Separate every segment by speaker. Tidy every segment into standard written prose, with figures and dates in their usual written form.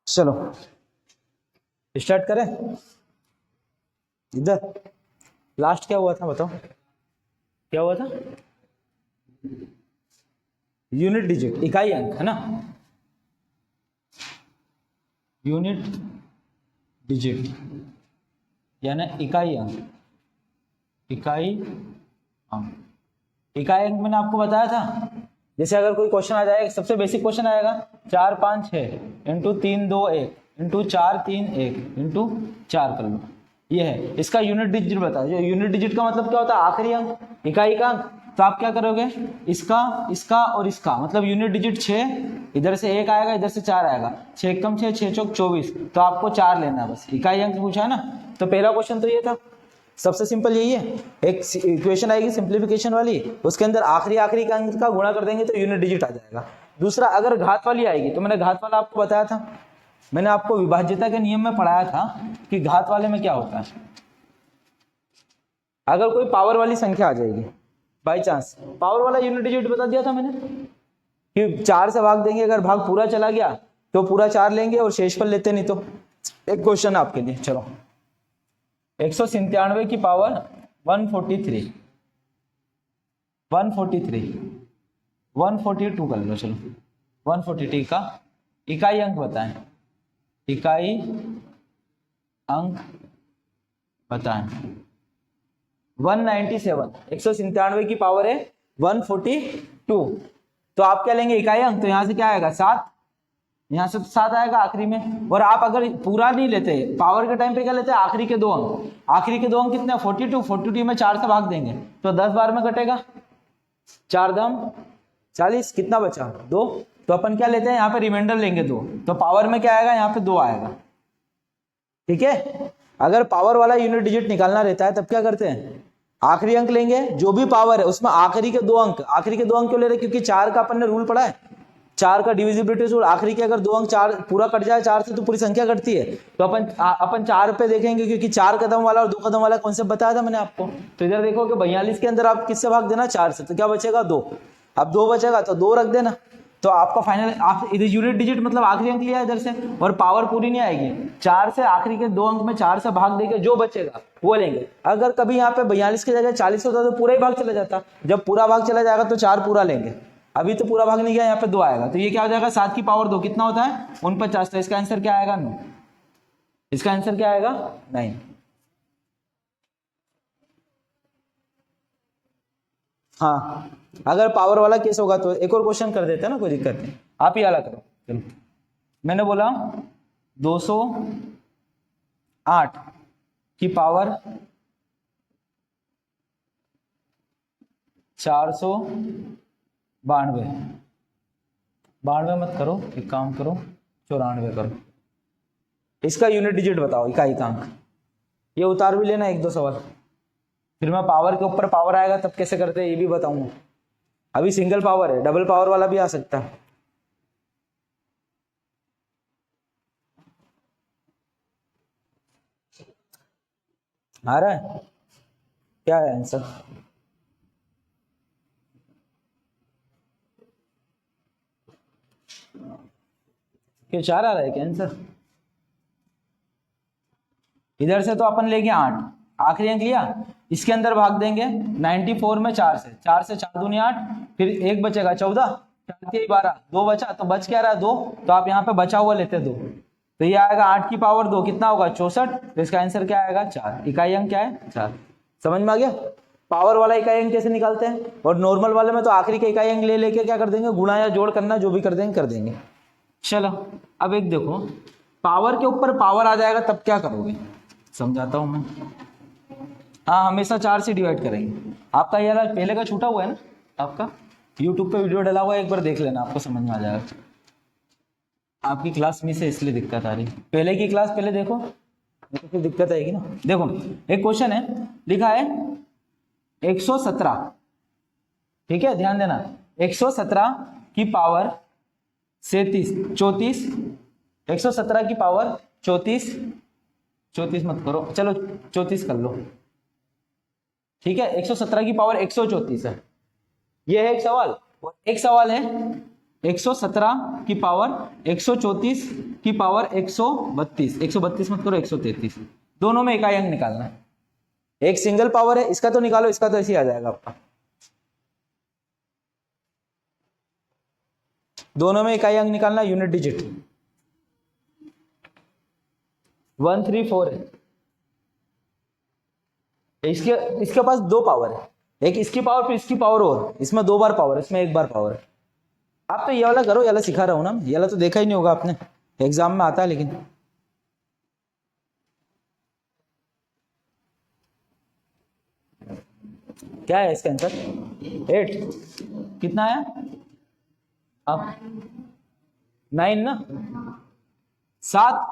Speaker 1: चलो स्टार्ट करें। इधर लास्ट क्या हुआ था बताओ, क्या हुआ था? यूनिट डिजिट, इकाई अंक है ना, यूनिट डिजिट यानी इकाई अंक, इकाई अंक। इकाई अंक मैंने आपको बताया था, जैसे अगर कोई क्वेश्चन आ जाएगा, सबसे बेसिक क्वेश्चन आएगा 4 5 6 इंटू 3 2 1 इंटू 4 3 1 इंटू 4 कर लो, ये है इसका यूनिट डिजिट बताओ। जो यूनिट डिजिट का मतलब क्या होता है? आखिरी अंक, इकाई का अंक। तो आप क्या करोगे, इसका इसका और इसका, मतलब यूनिट डिजिट 6, इधर से 1 आएगा, इधर से 4 आएगा, 6 कम 6 6 चौक 24, तो आपको 4 लेना है बस, इकाई अंक पूछा है ना। तो पहला क्वेश्चन तो ये था, सबसे सिंपल यही है। एक इक्वेशन आएगी सिंप्लीफिकेशन वाली, उसके अंदर आखिरी का अंक का गुणा कर देंगे तो यूनिट डिजिट आ जाएगा। दूसरा, अगर घात वाली आएगी, तो मैंने घात वाला आपको बताया था, मैंने आपको विभाज्यता के नियम में पढ़ाया था कि घात वाले में क्या होता है। अगर कोई पावर वाली संख्या आ जाएगी बाई चांस, पावर वाला यूनिट डिजिट बता दिया था मैंने कि 4 से भाग देंगे, अगर भाग पूरा चला गया तो पूरा 4 लेंगे और शेष पर लेते नहीं तो। एक क्वेश्चन आपके लिए, चलो 197 की पावर 143 142 कर लो, चलो 143 का इकाई अंक बताएं, इकाई अंक बताएं। 197, 197 की पावर है 142, तो आप क्या लेंगे इकाई अंक, तो यहां से क्या आएगा 7, यहां से 7 आएगा आखिरी में। और आप अगर पूरा नहीं लेते पावर के टाइम पे, क्या लेते हैं आखिरी के 2 अंक, आखिरी के 2 अंक कितने 42 में 4 से भाग देंगे तो 10 बार में कटेगा, 4 दम 40, कितना बचा 2, तो अपन क्या लेते हैं यहाँ पे रिमाइंडर लेंगे 2, तो पावर में क्या आएगा यहाँ पे 2 आएगा। ठीक है, अगर पावर वाला यूनिट डिजिट निकालना रहता है तब क्या करते हैं, आखिरी अंक लेंगे, जो भी पावर है उसमें आखिरी के 2 अंक, आखिरी के 2 अंक क्यों ले रहे, क्योंकि 4 का अपन ने रूल पढ़ा है, 4 का डिविजिबिलिटी रूल, आखिरी के अगर 2 अंक 4 पूरा कट जाए 4 से तो पूरी संख्या कटती है, तो अपन 4 पे देखेंगे, क्योंकि 4 कदम वाला और 2 कदम वाला कॉन्सेप्ट बताया था मैंने आपको। तो इधर देखो कि 42 के अंदर आप किससे भाग देना 4 से, तो क्या बचेगा 2, अब 2 बचेगा तो 2 रख देना, तो आपका फाइनल, आप इधर यूनिट डिजिट मतलब आखिरी अंक लिया इधर से, और पावर पूरी नहीं आएगी, 4 से आखिरी के 2 अंक में 4 से भाग देके जो बचेगा वो लेंगे। अगर कभी यहाँ पे 42 की जगह 40 होता तो पूरा ही भाग चला जाता, जब पूरा भाग चला जाएगा तो 4 पूरा लेंगे, अभी तो पूरा भाग नहीं गया, यहाँ पे 2 आएगा, तो ये क्या हो जाएगा 7 की पावर 2 कितना होता है 49, तो इसका आंसर क्या आएगा 9, इसका आंसर क्या आएगा 9। हाँ, अगर पावर वाला केस होगा तो एक और क्वेश्चन कर देते हैं ना, कोई दिक्कत नहीं, आप ही वाला करो। चलो, मैंने बोला 208 की पावर 492 मत करो, एक काम करो 94 करो, इसका यूनिट डिजिट बताओ, इकाई का अंक। ये उतार भी लेना 1-2 सवाल, फिर मैं पावर के ऊपर पावर आएगा तब कैसे करते हैं ये भी बताऊंगा। अभी सिंगल पावर है, डबल पावर वाला भी आ सकता है। आ रहा है, क्या है आंसर? क्यों 4 आ रहा है क्या आंसर? इधर से तो अपन लेंगे 8, आखिरी अंक लिया, इसके अंदर भाग देंगे 94 में 4 से 4 दूनी 8, फिर 1 बचेगा 14, 4 के 12, 2 बचा, तो बच क्या रहा है 2, तो आप यहाँ पे बचा हुआ लेते 2, तो ये आएगा 8 की पावर 2 कितना होगा 64, तो इसका आंसर क्या आएगा 4, इकाई अंक क्या है 4। समझ में आ गया? पावर वाला इकाई अंक कैसे निकालते हैं, और नॉर्मल वाले में तो आखिरी के इकाई अंक ले लेके क्या कर देंगे, गुणा या जोड़ करना जो भी कर देंगे। चलो अब एक देखो, पावर के ऊपर पावर आ जाएगा तब क्या करोगे, समझाता हूं मैं। हाँ, हमेशा 4 से डिवाइड करेंगे। आपका ये पहले का छूटा हुआ है ना, आपका यूट्यूब पे वीडियो डाला हुआ है, एक बार देख लेना, आपको समझ में आ जाएगा। आपकी क्लास में से इसलिए दिक्कत आ रही है, पहले की क्लास पहले देखो, तो फिर दिक्कत आएगी ना। देखो एक क्वेश्चन है, लिखा है 117, ठीक है ध्यान देना, 117 की पावर 34, 117 की पावर 34 मत करो, चलो 34 कर लो, ठीक है। 117 की पावर 134 है, ये है एक सवाल, और एक सवाल है 117 की पावर 134 की पावर 132, 132 मत करो 133, दोनों में इकाई अंक निकालना है। एक सिंगल पावर है, इसका तो निकालो, इसका तो ऐसे ही आ जाएगा आपका। दोनों में इकाई अंक निकालना, यूनिट डिजिट 134 है। इसके पास दो पावर है, एक इसकी पावर फिर इसकी पावर, और इसमें 2 बार पावर, इसमें 1 बार पावर है। आप तो ये वाला करो, ये वाला सिखा रहा हूं ना, ये वाला तो देखा ही नहीं होगा आपने, एग्जाम में आता है। लेकिन क्या है इसका आंसर? 8 कितना है अब? 9 ना, 7,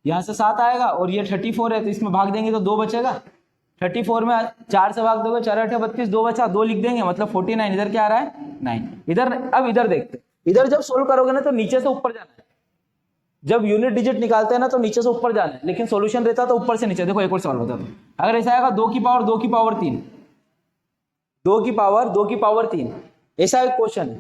Speaker 1: यहां से 7 आएगा और ये 34 है, तो इसमें भाग देंगे तो 2 बचेगा। 34 में 4 से भाग दोगे, 4 8 32, 2 बचा, 2 लिख देंगे, मतलब 49। इधर क्या आ रहा है? 9। इधर, अब इधर देखते, इधर जब सोल्व करोगे ना तो नीचे से ऊपर जाना है। जब यूनिट डिजिट निकालते हैं ना तो नीचे से ऊपर जाना है, लेकिन सॉल्यूशन रहता तो ऊपर से नीचे। देखो एक और सवाल बता दो, अगर ऐसा आएगा 2 की पावर 2 की पावर 3, 2 की पावर 2 की पावर 3, ऐसा एक क्वेश्चन है,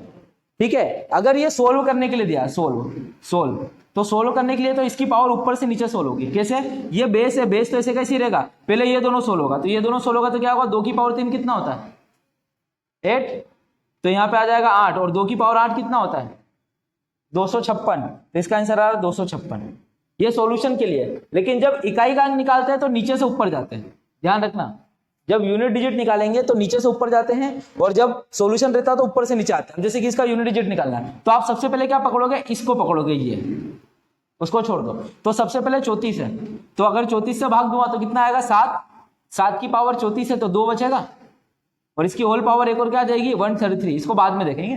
Speaker 1: ठीक है। अगर ये सोल्व करने के लिए दिया, सोल्व तो सोल्व करने के लिए तो इसकी पावर ऊपर से नीचे सोल्व होगी। कैसे? ये बेस है, बेस तो ऐसे कैसे रहेगा, पहले ये दोनों सोल्व होगा, तो ये दोनों सोल्व होगा तो क्या होगा, 2 की पावर 3 कितना होता है? 8, तो यहाँ पे आ जाएगा 8, और 2 की पावर 8 कितना होता है? 256, तो इसका आंसर आ रहा है 256। ये सॉल्यूशन के लिए। लेकिन जब इकाई का अंक निकालते हैं तो नीचे से ऊपर जाते हैं, ध्यान रखना। जब यूनिट डिजिट निकालेंगे तो नीचे से ऊपर जाते हैं, और जब सॉल्यूशन रहता है तो ऊपर से नीचे आते हैं। जैसे कि इसका यूनिट डिजिट निकालना है, तो आप सबसे पहले क्या पकड़ोगे? इसको पकड़ोगे, ये, उसको छोड़ दो। तो सबसे पहले 34 है, तो अगर 34 से भाग दूंगा तो कितना आएगा? 7, 7 की पावर 34 है तो 2 बचेगा, और इसकी होल पावर एक और क्या आ जाएगी? 133। इसको बाद में देखेंगे,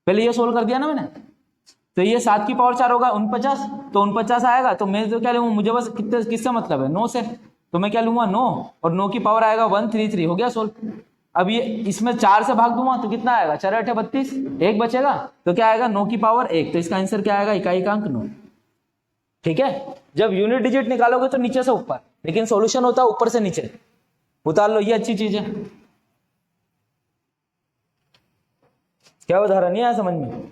Speaker 1: पहले ये सोल्व कर दिया ना मैंने। तो ये 7 की पावर 4 होगा 49, तो 49 आएगा, तो मैं तो क्या लूंगा, मुझे बस कितने, किससे मतलब है? 9 से, तो मैं क्या लूंगा? 9, और 9 की पावर आएगा 133, हो गया सोल्व। अब ये इसमें 4 से भाग दूंगा तो कितना आएगा? 4 8 32, 1 बचेगा, तो क्या आएगा? 9 की पावर 1, तो इसका आंसर क्या आएगा? इकाई का अंक 9। ठीक है। जब यूनिट डिजिट निकालोगे तो नीचे से ऊपर, लेकिन सॉल्यूशन होता है ऊपर से नीचे। उतार लो, ये अच्छी चीज है। क्या उदाहरण नहीं आया समझ में?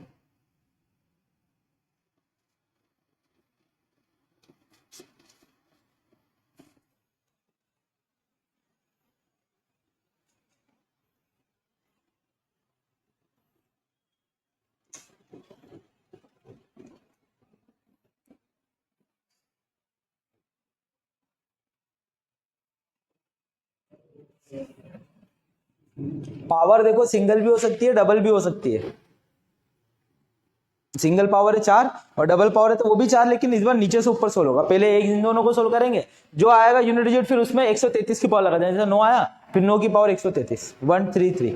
Speaker 1: पावर देखो, सिंगल भी हो सकती है, डबल भी हो सकती है। सिंगल पावर है 4 और डबल पावर है तो वो भी 4, लेकिन इस बार नीचे से ऊपर सोल्व होगा। पहले एक इन दोनों को सोल्व करेंगे, जो आएगा यूनिट डिजिट, फिर उसमें 133 की पावर लगा देंगे। जैसे 9 आया, फिर 9 की पावर 133, 133।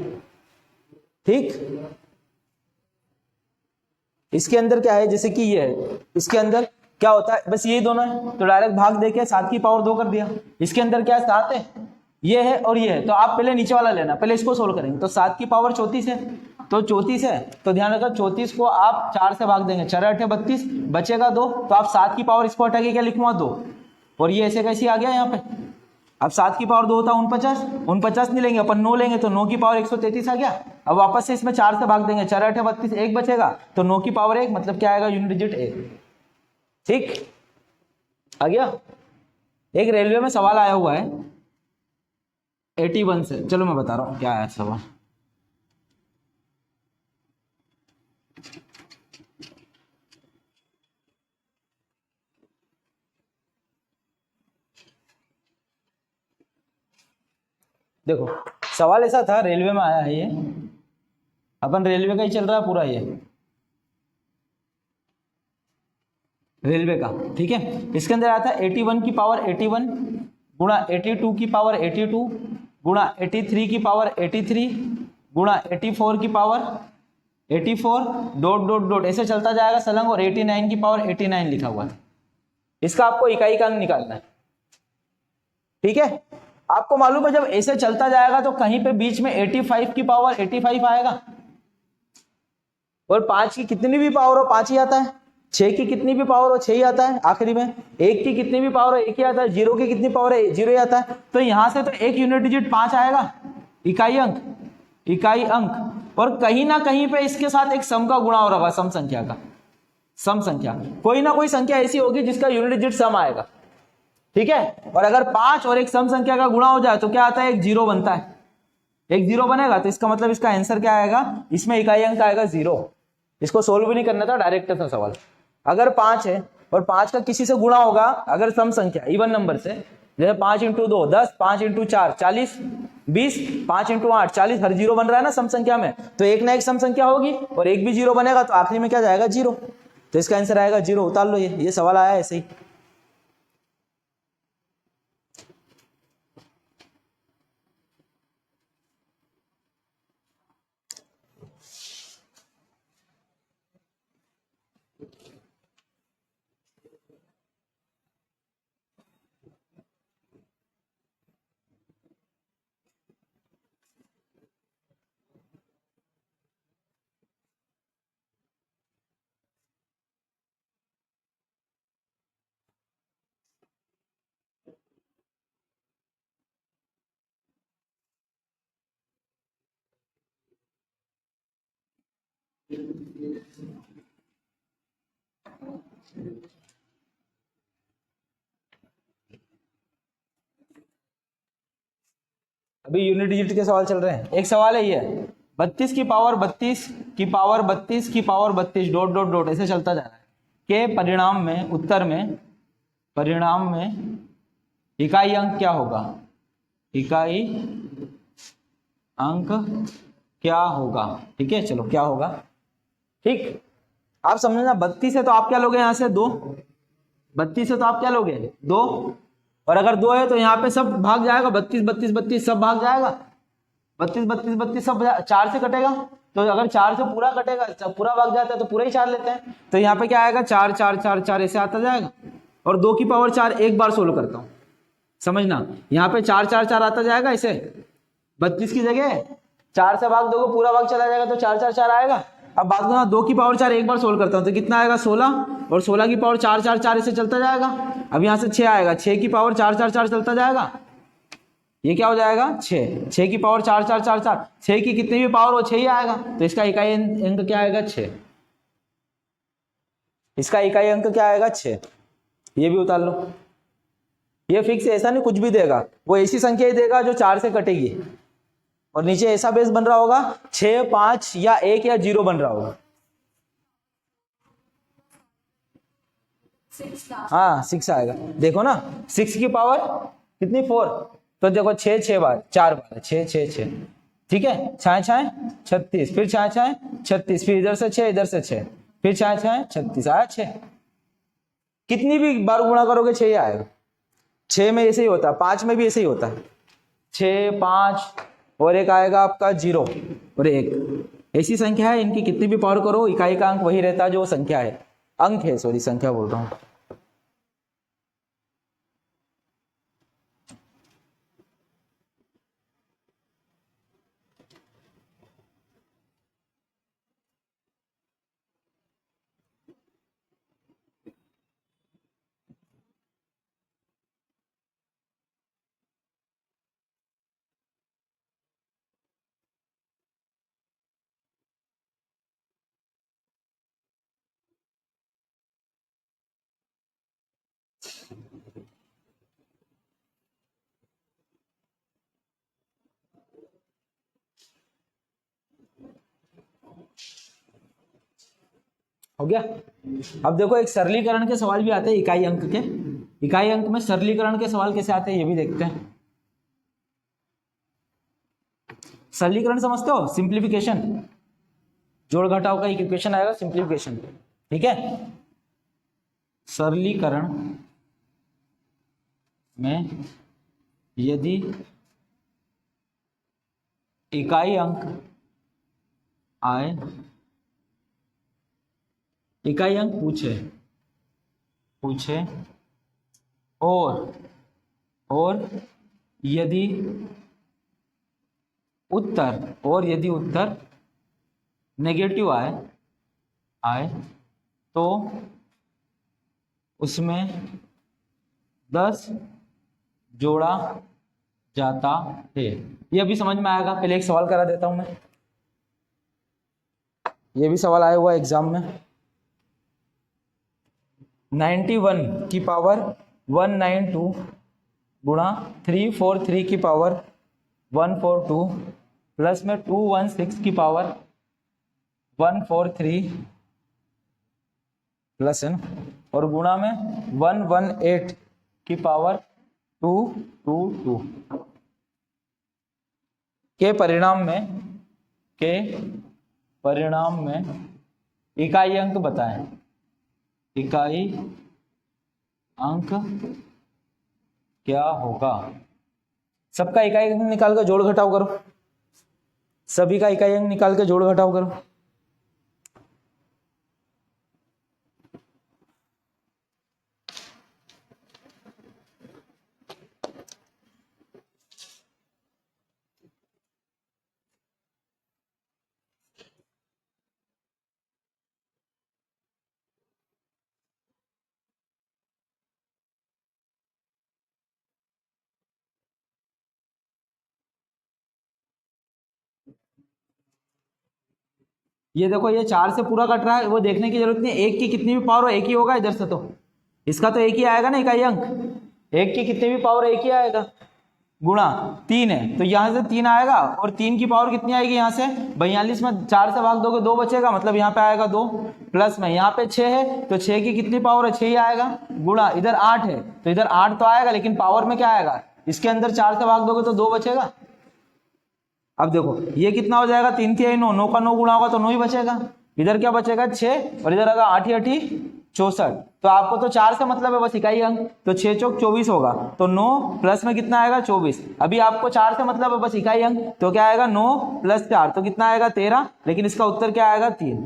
Speaker 1: ठीक। इसके अंदर क्या है, जैसे कि ये है, इसके अंदर क्या होता है, बस यही दोनों है, तो डायरेक्ट भाग देके 7 की पावर 2 कर दिया। इसके अंदर क्या है? 7 है, ये है और ये है, तो आप पहले नीचे वाला लेना, पहले इसको सोल्व करेंगे। तो 7 की पावर 34 है, तो 34 है, तो ध्यान रखो 34 को आप 4 से भाग देंगे, 4 8 32, बचेगा 2, तो आप 7 की पावर इसको हटा के क्या लिखूंगा? 2, और ये ऐसे कैसे आ गया यहाँ पे? अब 7 की पावर 2 होता है 49 नहीं लेंगे अपन, 9 लेंगे, तो 9 की पावर 133 आ गया। अब वापस से इसमें 4 से भाग देंगे, 4 8 32, 1 बचेगा, तो 9 की पावर 1, मतलब क्या आएगा? Unit digit 1। ठीक, आ गया। एक रेलवे में सवाल आया हुआ है 81 से, चलो मैं बता रहा हूं क्या है सवाल। देखो सवाल ऐसा था, रेलवे में आया है ये, अपन रेलवे का ही चल रहा है पूरा, ये रेलवे का, ठीक है। इसके अंदर आता है 81 की पावर 81 गुणा 82 की पावर 82 गुणा 83 की पावर 83 गुणा 84 की पावर 84 डॉट डॉट डॉट, ऐसे चलता जाएगा सलंग, और 89 की पावर 89 लिखा हुआ है। इसका आपको इकाई का अंक निकालना है, ठीक है। आपको मालूम है जब ऐसे चलता जाएगा तो कहीं पे बीच में 85 की पावर 85 आएगा, और 5 की कितनी भी पावर हो 5 ही आता है, 6 की कितनी भी पावर हो 6 ही आता है आखिरी में, 1 की कितनी भी पावर हो 1 ही आता है, 0 की कितनी पावर है 0 ही आता है। तो यहां से तो एक यूनिट डिजिट 5 आएगा, इकाई अंक, और कहीं ना कहीं पे इसके साथ एक सम का गुणा हो रहा है, सम संख्या का, सम संख्या, कोई ना कोई संख्या ऐसी होगी जिसका यूनिट डिजिट सम आएगा, ठीक है। और अगर 5 और एक सम संख्या का गुणा हो जाए तो क्या आता है, एक जीरो बनता है, एक जीरो बनेगा, तो इसका मतलब इसका आंसर क्या आएगा, इसमें इकाई अंक आएगा 0। इसको सोल्व भी नहीं करना था, डायरेक्ट था सवाल। अगर 5 है और 5 का किसी से गुणा होगा, अगर सम संख्या इवन नंबर से, जैसे 5 इंटू 2 10, 5 इंटू 4 40, 20, 5 इंटू 8 40, हर जीरो बन रहा है ना सम संख्या में, तो एक ना एक सम संख्या होगी और एक भी जीरो बनेगा, तो आखिरी में क्या जाएगा, 0। तो इसका आंसर आएगा 0। उतार लो, ये सवाल आया ऐसे ही। अभी यूनिट डिजिट के सवाल चल रहे हैं। एक सवाल है ये, 32 की पावर 32 की पावर 32 की पावर 32 डॉट डॉट डॉट ऐसे चलता जा रहा है के परिणाम में, उत्तर में, परिणाम में इकाई अंक क्या होगा, इकाई अंक क्या होगा, ठीक है। चलो क्या होगा, ठीक, आप समझना। 32 है तो आप क्या लोगे, यहां से 2, 32 है तो आप क्या लोगे, 2, और अगर 2 है तो यहाँ पे सब भाग जाएगा, 32 32 32 सब भाग जाएगा, 32 32 32 सब 4 से कटेगा, तो अगर 4 से पूरा कटेगा, पूरा भाग जाता है तो पूरा ही 4 लेते हैं, तो यहाँ पे क्या आएगा, 4 4 4 4 ऐसे आता जाएगा। और 2 की पावर 4 एक बार सोल्व करता हूँ, समझना, यहाँ पे 4 4 4 आता जाएगा, इसे 32 की जगह 4 से भाग दोगे, पूरा भाग चला जाएगा, तो 4 4 4 आएगा। अब बात करो 2 की पावर 4 एक बार सोल्व करता हूं तो कितना आएगा, 16, और 16 की पावर 4 4 4 ऐसे चलता जाएगा। अब यहां से 6 आएगा, 6 की पावर 4 4 4 चलता जाएगा, ये क्या हो जाएगा, 6, 6 की पावर 4 4 4 4, 6 की कितनी भी पावर वो 6 ही आएगा, तो इसका इकाई अंक क्या आएगा, 6। इसका इकाई अंक क्या आएगा, 6। ये भी उतार लो, ये फिक्स, ऐसा नहीं कुछ भी देगा, वो ऐसी संख्या ही देगा जो 4 से कटेगी, और नीचे ऐसा बेस बन रहा होगा 6 5 या 1 या 0 बन रहा होगा। हाँ 6 आएगा, देखो ना, 6 की पावर कितनी, 4, तो देखो 6 6 बार, 4 बार 6 6 6, ठीक है, 6 6 36, फिर 6 6 36, फिर इधर से 6 इधर से 6, फिर 6 6 36 आया 6। कितनी भी बार गुणा करोगे 6 ही आएगा। 6 में ऐसे ही होता है, 5 में भी ऐसे ही होता है, 6 5 और एक आएगा आपका 0 और 1, ऐसी संख्या है, इनकी कितनी भी पावर करो इकाई का अंक वही रहता है जो संख्या है, अंक है, सॉरी संख्या बोल रहा हूं। हो गया। अब देखो एक सरलीकरण के सवाल भी आते हैं इकाई अंक के, इकाई अंक में सरलीकरण के सवाल कैसे आते हैं ये भी देखते हैं। सरलीकरण समझते हो, सिंप्लीफिकेशन, जोड़ घटाव का इक्वेशन आएगा, सिंप्लीफिकेशन, ठीक है। सरलीकरण में यदि इकाई अंक आए, इकाई अंक पूछे और यदि उत्तर नेगेटिव आए तो उसमें 10 जोड़ा जाता है। ये अभी समझ में आएगा, पहले एक सवाल करा देता हूं मैं। ये भी सवाल आया हुआ है एग्जाम में। 91 की पावर 192 गुणा 343 की पावर 142 प्लस में 216 की पावर 143 प्लस है ना, और गुणा में 118 की पावर 222 के परिणाम में इकाई अंक बताएं। इकाई अंक क्या होगा? सबका इकाई अंक निकाल कर जोड़ घटाव करो, सभी का इकाई अंक निकाल के जोड़ घटाव करो। ये देखो, ये 4 से पूरा कट रहा है, वो देखने की जरूरत नहीं, एक की कितनी भी पावर एक ही होगा इधर से, तो इसका तो एक ही आएगा ना इकाई अंक, एक की कितनी भी पावर एक ही आएगा। गुणा 3 है तो यहाँ से 3 आएगा, और 3 की पावर कितनी आएगी यहाँ से 42 में 4 से भाग दोगे 2 बचेगा, मतलब यहाँ पे आएगा 2, प्लस में यहाँ पे 6 है तो 6 की कितनी पावर है 6 ही आएगा। गुणा इधर 8 है तो इधर 8 तो आएगा, लेकिन पावर में क्या आएगा, इसके अंदर 4 से भाग दोगे तो 2 बचेगा। अब देखो ये कितना हो जाएगा, 3 3 9, 9 का 9 गुणा होगा तो 9 ही बचेगा, इधर क्या बचेगा 6, और इधर आएगा 8 8 64। तो आपको तो 4 से मतलब है बस इकाई अंक, तो 6 चौक 24 होगा, तो 9 प्लस में कितना आएगा 24। अभी आपको 4 से मतलब है बस इकाई अंक, तो क्या आएगा 9 प्लस 4 तो कितना आएगा 13, लेकिन इसका उत्तर क्या आएगा 3।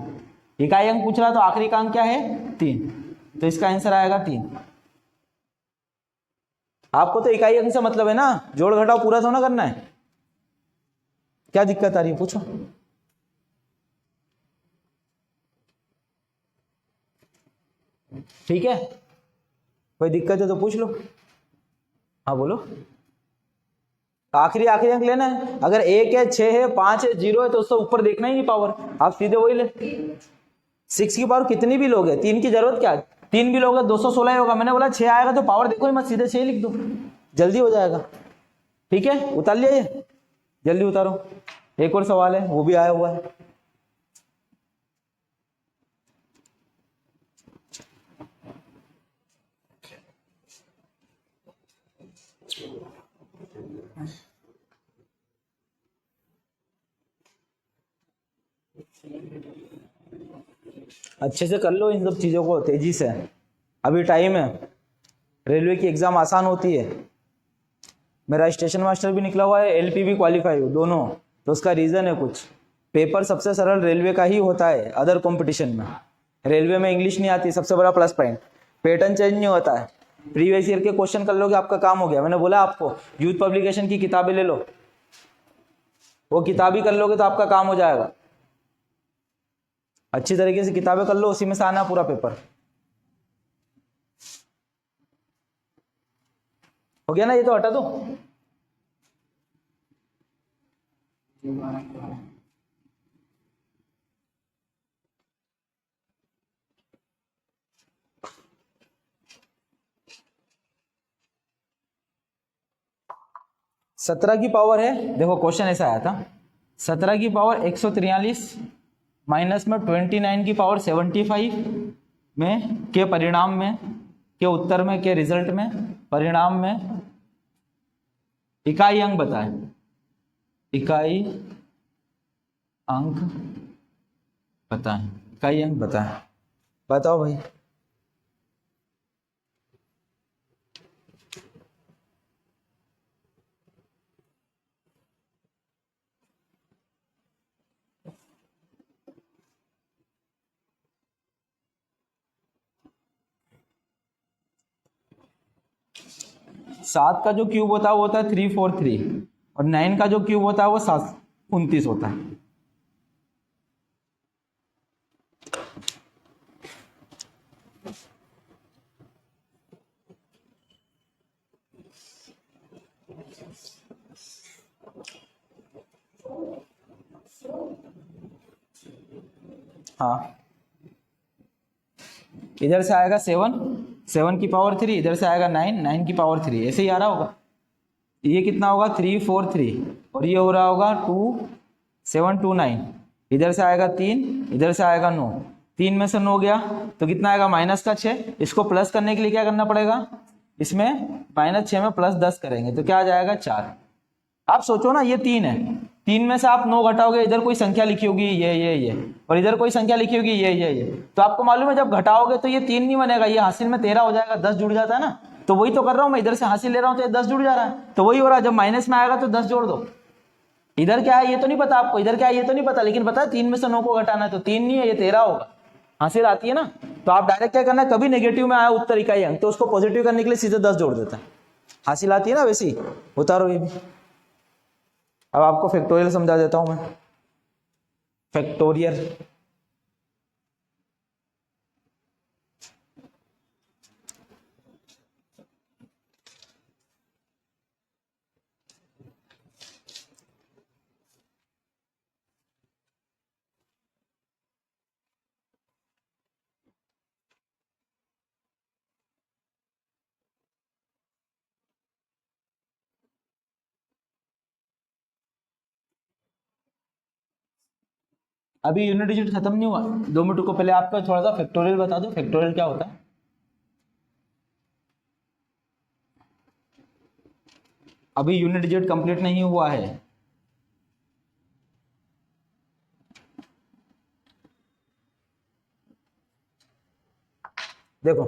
Speaker 1: इकाई अंक पूछ रहा तो आखिरी का अंक क्या है 3, तो इसका आंसर आएगा 3। आपको तो इकाई अंक से मतलब है ना, जोड़ घटाव पूरा थोड़ा करना है। क्या दिक्कत आ रही है पूछो। ठीक है, कोई दिक्कत है तो पूछ लो। हाँ बोलो। आखिरी अंक लेना है, अगर 1 है 6 है 5 है 0 है तो उससे ऊपर देखना ही नहीं पावर, आप सीधे वही ले। 6 की पावर कितनी भी लोगे, 3 की जरूरत क्या है, 3 भी लोगे 216 ही होगा। मैंने बोला 6 आएगा तो पावर देखो ही मत, सीधे 6 लिख दो, जल्दी हो जाएगा। ठीक है, उतार लिया ये, जल्दी उतारो। एक और सवाल है, वो भी आया हुआ है। अच्छे से कर लो इन सब चीजों को तेजी से, अभी टाइम है। रेलवे की एग्जाम आसान होती है, मेरा स्टेशन मास्टर भी निकला हुआ है, एलपी भी क्वालिफाई हो दोनों, तो उसका रीजन है कुछ। पेपर सबसे सरल रेलवे का ही होता है, अदर कंपटीशन में रेलवे में इंग्लिश नहीं आती, सबसे बड़ा प्लस पॉइंट। पैटर्न चेंज नहीं होता है, प्रीवियस ईयर के क्वेश्चन कर लोगे आपका काम हो गया। मैंने बोला आपको यूथ पब्लिकेशन की किताबें ले लो, वो किताब ही कर लोगे तो आपका काम हो जाएगा। अच्छी तरीके से किताबें कर लो, उसी में से आना पूरा पेपर। हो गया ना, ये तो हटा दो। सत्रह की पावर है, देखो क्वेश्चन ऐसा आया था, 17 की पावर 143 माइनस में 29 की पावर 75 में के परिणाम में, के उत्तर में, के रिजल्ट में, परिणाम में इकाई अंक बताएं। इकाई अंक बताएं, इकाई अंक बताएं, बताओ भाई। सात का जो क्यूब होता है वो होता है 343, और 9 का जो क्यूब होता है वो 729 होता है। हाँ, इधर से आएगा 7, 7 की पावर 3, इधर से आएगा 9, 9 की पावर 3, ऐसे ही आ रहा होगा। ये कितना होगा 3 4 3, और ये हो रहा होगा 2 7 2 9, इधर से आएगा 3, इधर से आएगा 9, 3 में से 9 गया तो कितना आएगा माइनस का 6। इसको प्लस करने के लिए क्या करना पड़ेगा, इसमें -6 में +10 करेंगे तो क्या आ जाएगा 4। आप सोचो ना, ये 3 है, 3 में से आप 9 घटाओगे, इधर कोई संख्या लिखी होगी ये, और इधर कोई संख्या लिखी होगी ये, तो आपको मालूम है जब घटाओगे तो ये 3 नहीं बनेगा, ये हासिल में 13 हो जाएगा, 10 जुड़ जाता है ना। तो वही तो कर रहा हूं मैं, इधर से हासिल ले रहा हूं तो ये 10 जुड़ जा रहा है, तो वही हो रहा है। जब माइनस में आएगा तो 10 जोड़ दो। इधर क्या है ये तो नहीं पता आपको, इधर क्या है ये तो नहीं पता, लेकिन पता है 3 में से 9 को घटाना है, तो 3 नहीं है ये 13 होगा, हासिल आती है ना। तो आप डायरेक्ट क्या करना है, कभी नेगेटिव में आया उत्तर इकाई अंक तो उसको पॉजिटिव करने के लिए सीधे 10 जोड़ देता है, हासिल आती है ना। वैसे ही उतारो ये भी। अब आपको फैक्टोरियल समझा देता हूं मैं। फैक्टोरियल अभी यूनिट डिजिट खत्म नहीं हुआ, 2 मिनट को पहले आपका थोड़ा सा फैक्टोरियल बता दो, फैक्टोरियल क्या होता है। अभी यूनिट डिजिट कंप्लीट नहीं हुआ है। देखो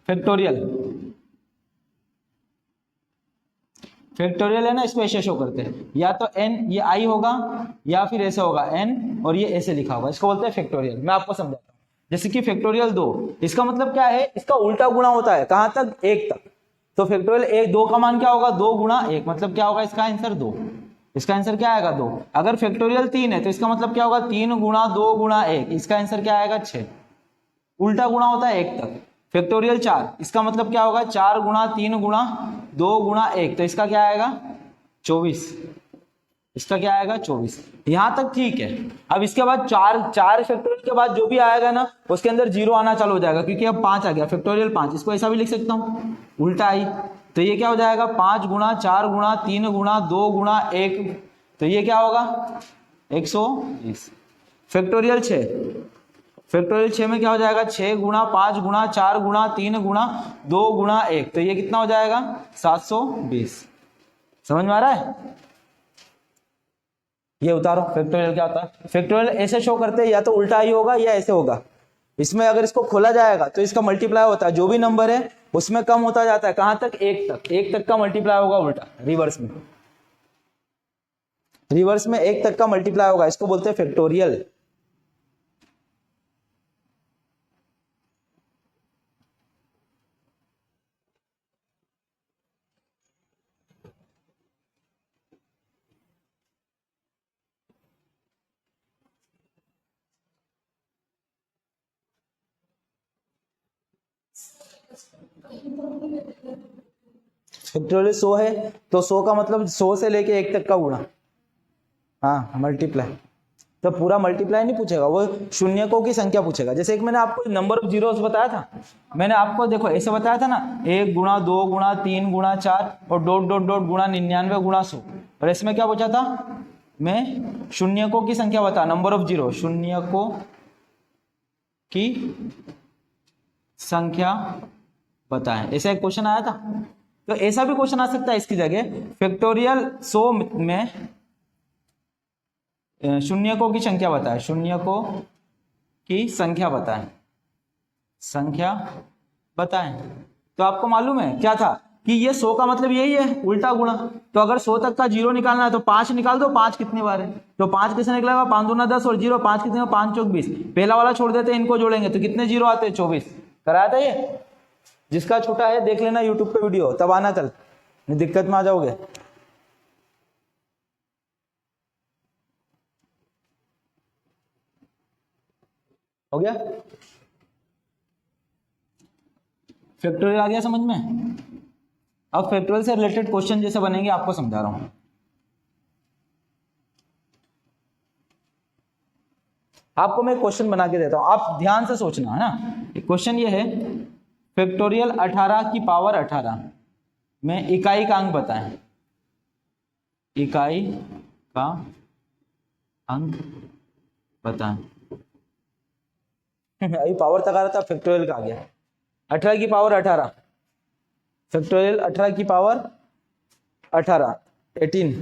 Speaker 1: फैक्टोरियल, फैक्टोरियल है ना, इसको ऐसे शो करते हैं, या तो n ये i होगा या फिर ऐसे होगा n और ये ऐसे लिखा होगा, इसको बोलते हैं फैक्टोरियल। मैं आपको समझाता हूँ। जैसे कि फैक्टोरियल 2, इसका मतलब क्या है, इसका उल्टा गुणा होता है, कहां तक, 1 तक। तो फैक्टोरियल 1 2 का मान क्या होगा, 2 गुणा 1, मतलब क्या होगा इसका आंसर 2। इसका आंसर क्या आएगा 2। अगर फैक्टोरियल 3 है तो इसका मतलब क्या होगा, 3 गुणा 2 गुणा 1, इसका आंसर क्या आएगा 6। उल्टा गुणा होता है 1 तक। फैक्टोरियल 4, इसका मतलब क्या होगा, 4 गुणा 3 गुणा 2 गुणा 1, तो इसका क्या आएगा 24। इसका क्या आएगा 24। यहां तक ठीक है। अब इसके बाद 4 फैक्टोरियल के बाद जो भी आएगा ना उसके अंदर 0 आना चालू हो जाएगा, क्योंकि अब 5 आ गया, फैक्टोरियल 5। इसको ऐसा भी लिख सकता हूं, उल्टा आई, तो ये क्या हो जाएगा 5 गुणा 4 गुणा 3 गुणा 2 गुणा 1, तो ये क्या होगा 120। फैक्टोरियल 6, फैक्टोरियल 6 में क्या हो जाएगा, 6 गुणा 5 गुणा 4 गुणा 3 गुणा 2 गुणा 1, तो ये कितना हो जाएगा 720। समझ में आ रहा है। ये उतारो, फैक्टोरियल क्या होता है। फैक्टोरियल ऐसे शो करते हैं, या तो उल्टा ही होगा या ऐसे होगा। इसमें अगर इसको खोला जाएगा तो इसका मल्टीप्लाई होता है, जो भी नंबर है उसमें कम होता जाता है, कहां तक, 1 तक। 1 तक का मल्टीप्लाई होगा उल्टा, रिवर्स में, रिवर्स में 1 तक का मल्टीप्लाई होगा, इसको बोलते हैं फैक्टोरियल। फैक्टोरियल 100 है तो 100 का मतलब 100 से लेके 1 तक का गुणा, हाँ मल्टीप्लाई। तो पूरा मल्टीप्लाई नहीं पूछेगा, वो शून्यकों की संख्या पूछेगा। जैसे एक मैंने आपको नंबर ऑफ जीरोस बताया था, मैंने आपको देखो ऐसे बताया था ना, 1 गुणा 2 गुणा 3 गुणा 4 और डॉट डॉट डॉट गुणा 99 गुणा 100। और इसमें क्या पूछा था, मैं शून्यकों की संख्या बता, नंबर ऑफ जीरो, शून्यकों की संख्या बताएं, ऐसा एक क्वेश्चन आया था। तो ऐसा भी क्वेश्चन आ सकता है इसकी जगह, फैक्टोरियल 100 में शून्यकों की संख्या बताएं, शून्यकों की संख्या बताएं, संख्या बताएं। तो आपको मालूम है क्या था कि ये 100 का मतलब यही है, उल्टा गुणा। तो अगर 100 तक का जीरो निकालना है तो 5 निकाल दो, 5 कितनी बार है, तो 5 कैसे निकलेगा, 5 दूना 10 और जीरो 5 कितने, 5 चौक 20। पहला वाला छोड़ देते हैं, इनको जोड़ेंगे तो कितने जीरो आते हैं, 24। कराया था ये, जिसका छोटा है देख लेना यूट्यूब पे वीडियो, तब आना कल, दिक्कत में आ जाओगे। हो गया, फैक्टोरियल आ गया समझ में। अब फैक्टोरियल से रिलेटेड क्वेश्चन जैसे बनेंगे आपको समझा रहा हूं। आपको मैं क्वेश्चन बना के देता हूं, आप ध्यान से सोचना है ना। क्वेश्चन ये है, फैक्टोरियल 18 की पावर 18 में इकाई का अंक बताएं। इकाई का अंक बताएं। अभी पावर तक आ रहा था, फैक्टोरियल का आ गया। 18 की पावर 18, फैक्टोरियल 18 की पावर 18, 18,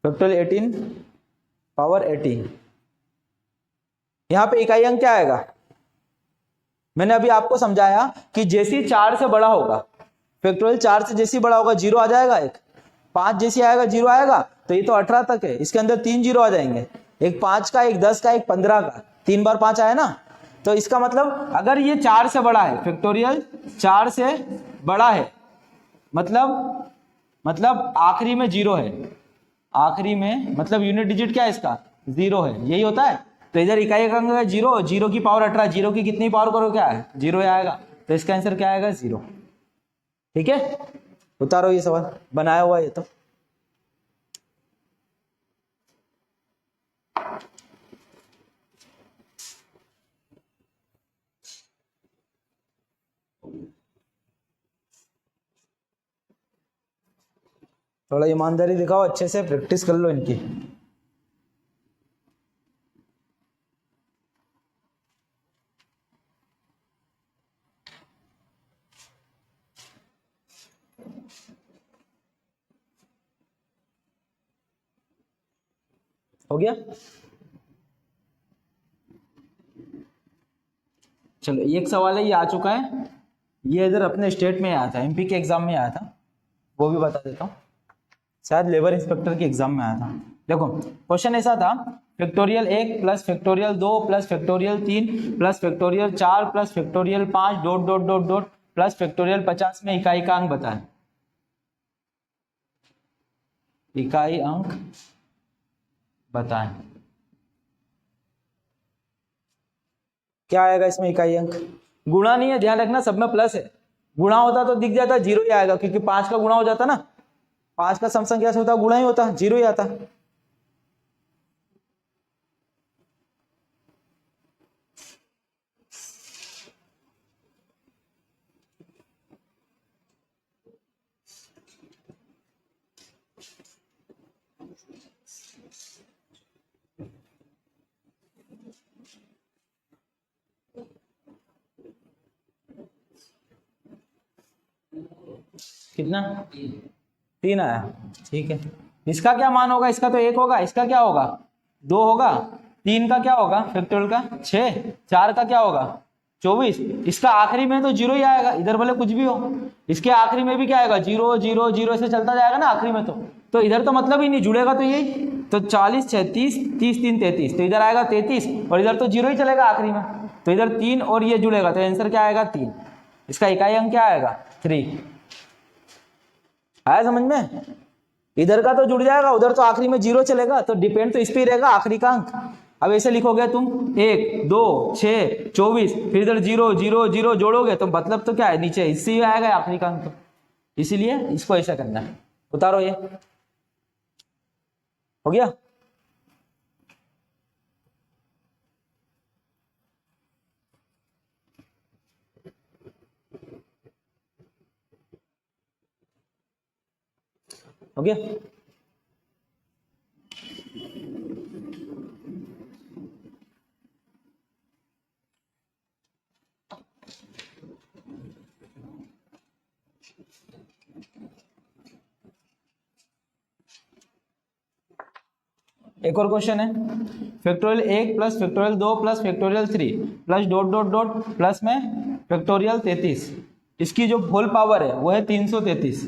Speaker 1: फैक्टोरियल 18 पावर 18। यहां पे इकाई अंक क्या आएगा? मैंने अभी आपको समझाया कि जैसी 4 से बड़ा होगा, फैक्टोरियल 4 से जैसी बड़ा होगा जीरो आ जाएगा, एक 5 जैसी आएगा जीरो आएगा। तो ये तो 18 तक है, इसके अंदर 3 जीरो आ जाएंगे, एक 5 का, एक 10 का, एक 15 का, 3 बार 5 आया ना। तो इसका मतलब अगर ये 4 से बड़ा है, फैक्टोरियल 4 से बड़ा है, मतलब आखिरी में जीरो है, आखिरी में मतलब यूनिट डिजिट क्या है इसका? जीरो है, यही होता है। तो इधर इकाई का अंक है जीरो, जीरो की पावर 18, जीरो की कितनी पावर करो क्या है? जीरो आएगा। तो इसका आंसर क्या आएगा? जीरो। ठीक है, उतारो ये सवाल, बनाया हुआ ये तो। थोड़ा ईमानदारी दिखाओ, अच्छे से प्रैक्टिस कर लो इनकी। हो गया? चलो एक सवाल है, ये आ चुका है, ये इधर अपने स्टेट में आया था, एमपी के एग्जाम में आया था, वो भी बता देता हूँ, शायद लेबर इंस्पेक्टर के एग्जाम में आया था। देखो क्वेश्चन ऐसा था, factorial 1 plus factorial 2 plus factorial 3 plus factorial 4 plus factorial 5 dot dot dot dot plus factorial 50 में इकाई का अंक बताएं। इकाई अंक बताएं। क्या आएगा इसमें इकाई अंक? गुणा नहीं है, ध्यान रखना, सब में प्लस है। गुणा होता तो दिख जाता जीरो ही आएगा, क्योंकि 5 का गुणा हो जाता ना, 5 का सम संख्या से होता गुणा ही होता, जीरो ही आता। कितना? 3 आया, ठीक है। इसका क्या मान होगा? इसका तो 1 होगा, इसका क्या होगा? 2 होगा। 3 का क्या होगा? फैक्टोरियल का 6, 4 का क्या होगा? 24। इसका आखिरी में तो जीरो ही आएगा, इधर भले कुछ भी हो, इसके आखिरी में भी क्या आएगा? जीरो जीरो जीरो, ऐसे चलता जाएगा ना आखिरी में। तो इधर तो मतलब ही नहीं जुड़ेगा, तो यही तो 40 6 30, 30 3 33, तो इधर आएगा 33, और इधर तो जीरो ही चलेगा आखिरी में, तो इधर 3 और ये जुड़ेगा, तो आंसर क्या आएगा? 3। इसका इकाई अंक क्या आएगा? 3। आया समझ में? इधर का तो जुड़ जाएगा, उधर तो आखिरी में जीरो चलेगा, तो डिपेंड तो इस पे ही रहेगा आखिरी का अंक। अब ऐसे लिखोगे तुम 1 2 6 24, फिर इधर जीरो जीरो जीरो जोड़ोगे तो मतलब तो क्या है? नीचे इससे ही आएगा आखिरी का अंक, तो इसीलिए इसको ऐसा करना है। उतारो ये, हो गया? हो गया? एक और क्वेश्चन है, factorial 1 plus factorial 2 plus factorial 3 plus dot dot dot plus में फैक्टोरियल 33, इसकी जो होल पावर है वो है 333।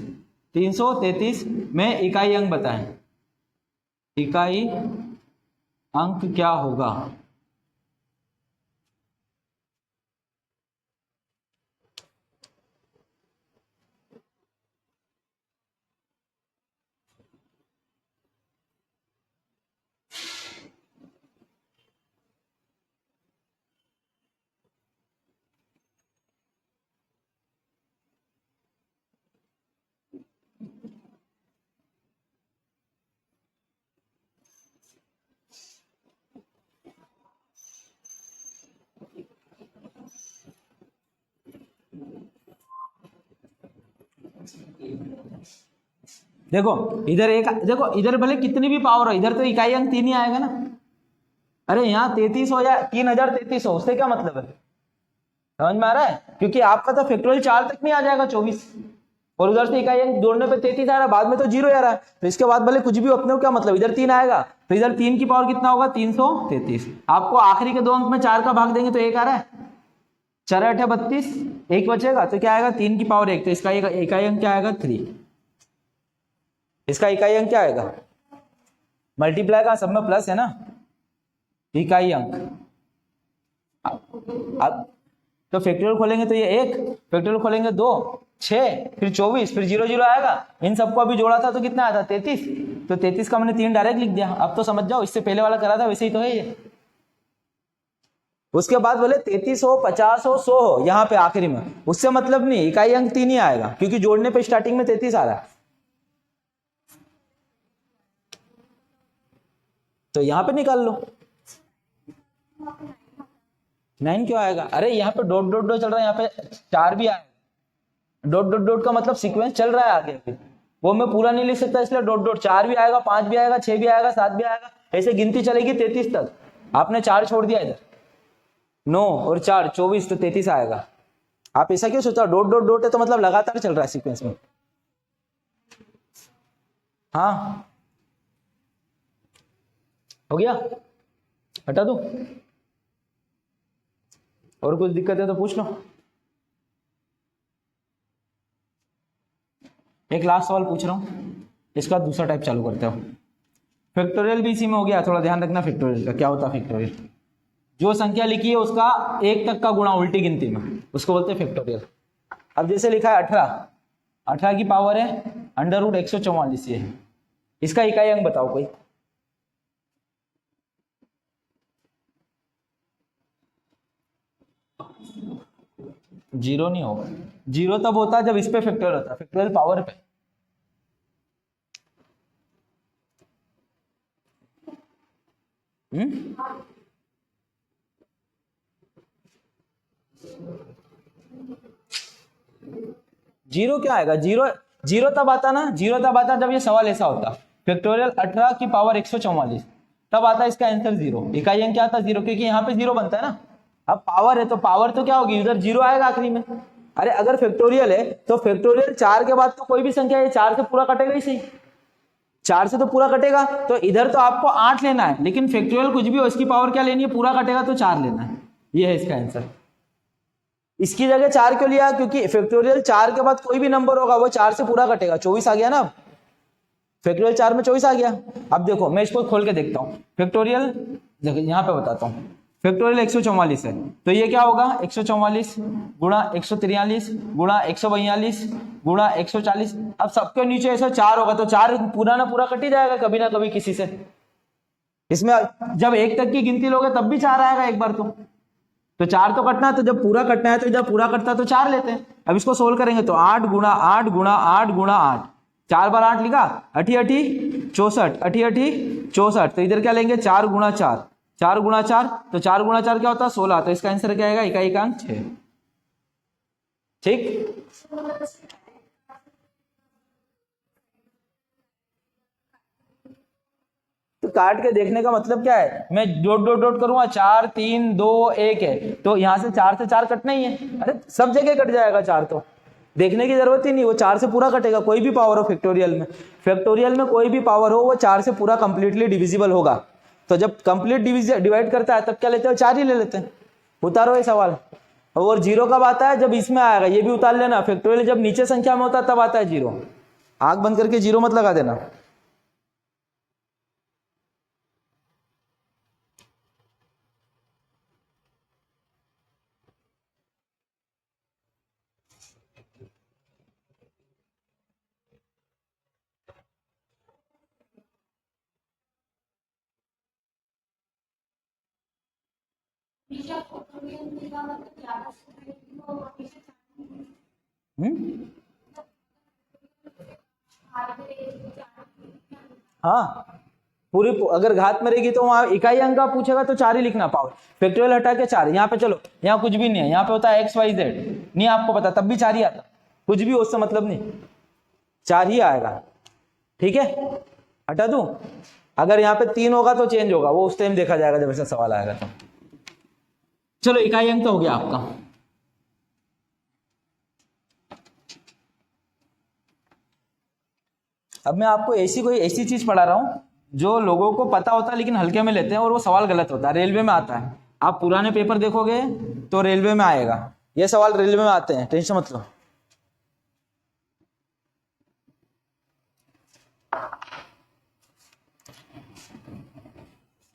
Speaker 1: 333 में इकाई अंक बताएं। इकाई अंक क्या होगा? देखो इधर एक, देखो इधर भले कितनी भी पावर हो, इधर तो इकाई अंक 3 ही आएगा ना। अरे यहाँ 33 हो या 3033 हो, उससे क्या मतलब है? समझ में आ रहा है? क्योंकि आपका तो फैक्टोरियल 4 तक नहीं आ जाएगा 24, और उधर से इकाई अंक जोड़ने पे 33 आ रहा है, बाद में तो 0 आ रहा है, तो इसके बाद भले कुछ भी अपने को क्या मतलब, इधर 3 आएगा तो इधर 3 की पावर कितना होगा? 333। आपको आखिरी के 2 अंक में 4 का भाग देंगे तो 1 आ रहा है, 4 8 32, 1 बचेगा तो क्या आएगा? 3 की पावर 1, तो इसका इकाई अंक क्या आएगा? 3। इसका इकाई अंक क्या आएगा? मल्टीप्लाई का सब में प्लस है ना, इकाई अंक। अब तो फैक्टोरियल खोलेंगे तो ये 1, फैक्टोरियल खोलेंगे 2, 6, फिर 24, फिर 0 0 आएगा। इन सबको अभी जोड़ा था तो कितना आया था? 33। तो 33 का मैंने 3 डायरेक्ट लिख दिया। अब तो समझ जाओ, इससे पहले वाला करा था वैसे ही तो है ये। उसके बाद बोले 33 हो, 50 हो, 100 हो, यहाँ पे आखिरी में, उससे मतलब नहीं, इकाई अंक 3 ही आएगा, क्योंकि जोड़ने पे स्टार्टिंग में 33 आ रहा है। तो यहाँ पे निकाल लो। 9 क्यों आएगा? अरे यहाँ पे डॉट डॉट डॉट चल रहा है, यहाँ पे 4 भी आएगा। डॉट डॉट डॉट का मतलब सीक्वेंस चल रहा है आगे अभी, वो मैं पूरा नहीं लिख सकता, इसलिए डॉट डॉट। 4 भी आएगा, 5 भी आएगा, 6 भी आएगा, 7 भी आएगा, ऐसे गिनती चलेगी 33 तक। आपने 4 छोड़ दिया इधर, 9 और 4 24, तो 33 आएगा। आप ऐसा क्यों सोचा? डॉट डॉट डॉट है तो मतलब लगातार चल रहा है सीक्वेंस में। हाँ हो गया, हटा दो। और कुछ दिक्कत है तो पूछ लो। एक लास्ट सवाल पूछ रहा हूं, इसका दूसरा टाइप चालू करते हो। फैक्टोरियल भी इसी में हो गया, थोड़ा ध्यान रखना फैक्टोरियल का। क्या होता है फैक्टोरियल? जो संख्या लिखी है उसका 1 तक का गुणा उल्टी गिनती में, उसको बोलते हैं फैक्टोरियल। अब जैसे लिखा है 18, 18 की पावर है √144 ये है। इसका इकाई अंक बताओ कोई। जीरो नहीं होगा। जीरो तब होता है जब इस पे फैक्टोरियल होता है, फैक्टोरियल पावर पे। जीरो क्या आएगा? जीरो जीरो तब आता ना, जीरो तब आता जब ये सवाल ऐसा होता, फैक्टोरियल 18 की पावर 144, तब आता इसका आंसर 0। इकाई अंक क्या आता? 0, क्योंकि यहाँ पे 0 बनता है ना। अब पावर है तो पावर तो क्या होगी? इधर 0 आएगा आखिरी में। अरे अगर फैक्टोरियल है तो फैक्टोरियल 4 के बाद तो कोई भी संख्या है 4 से पूरा कटेगा ही सही, 4 से तो पूरा कटेगा। तो इधर तो आपको 8 लेना है, लेकिन फैक्टोरियल कुछ भी हो, इसकी पावर क्या लेनी है? पूरा कटेगा तो 4 लेना है। ये है इसका आंसर। इसकी जगह 4 क्यों लिया? क्योंकि फैक्टोरियल 4 के बाद कोई भी नंबर होगा वो 4 से पूरा कटेगा। 24 आ गया ना, फैक्टोरियल 4 में 24 आ गया। अब देखो मैं इसको खोल के देखता हूँ। फैक्टोरियल यहाँ पे बताता हूँ, फैक्टोरियल 144 है तो ये क्या होगा? 144 गुणा 143 गुणा 142 गुणा 140। अब सबके नीचे 104 होगा तो 4 पूरा ना पूरा कट ही जाएगा कभी ना कभी किसी से। इसमें जब 1 तक की गिनती लोगे तब भी 4 आएगा एक बार तो 4 तो कटना है, तो जब पूरा कटना है तो जब पूरा कटता है तो 4 लेते हैं। अब इसको सोल्व करेंगे तो 8 गुणा 8 गुणा 8 गुणा 8, 4 बार 8 लिखा, 8 8 64, 8 8 64। तो इधर क्या लेंगे? 4 गुणा 4, 4 गुणा 4, तो 4 गुणा 4 क्या होता है? 16। तो इसका आंसर क्या आएगा? इकाई का अंक 6। ठीक, तो काट के देखने का मतलब क्या है? मैं डॉट डॉट डॉट करूंगा, 4 3 2 1 है तो यहां से 4 से 4 कटना ही है। अरे सब जगह कट जाएगा 4, तो देखने की जरूरत ही नहीं, वो 4 से पूरा कटेगा। कोई भी पावर हो फैक्टोरियल में कोई भी पावर हो वो 4 से पूरा कंप्लीटली डिविजिबल होगा। तो जब कंप्लीट डिवाइड करता है तब क्या लेते हो? 4 ही ले लेते हैं। उतारो ये सवाल। और 0 कब आता है? जब इसमें आएगा, ये भी उतार लेना। फैक्टोरियल जब नीचे संख्या में होता है तब आता है 0। आंख बंद करके 0 मत लगा देना। हाँ पूरी, अगर घात में रहेगी तो वहां इकाई अंक का पूछेगा तो 4 ही लिखना। पावर फैक्टोरियल हटा के 4। यहाँ पे चलो, यहाँ कुछ भी नहीं है, यहाँ पे होता है XYZ, नहीं आपको पता तब भी 4 ही आता, कुछ भी उससे मतलब नहीं। 4 ही आएगा, ठीक है, हटा दूं। अगर यहाँ पे 3 होगा तो चेंज होगा, वो उस टाइम देखा जाएगा जब ऐसा सवाल आएगा तो। चलो इकाई अंक तो हो गया आपका। अब मैं आपको कोई ऐसी चीज पढ़ा रहा हूं जो लोगों को पता होता है लेकिन हल्के में लेते हैं और वो सवाल गलत होता है। रेलवे में आता है, आप पुराने पेपर देखोगे तो रेलवे में आएगा, ये सवाल रेलवे में आते हैं, टेंशन मत लो।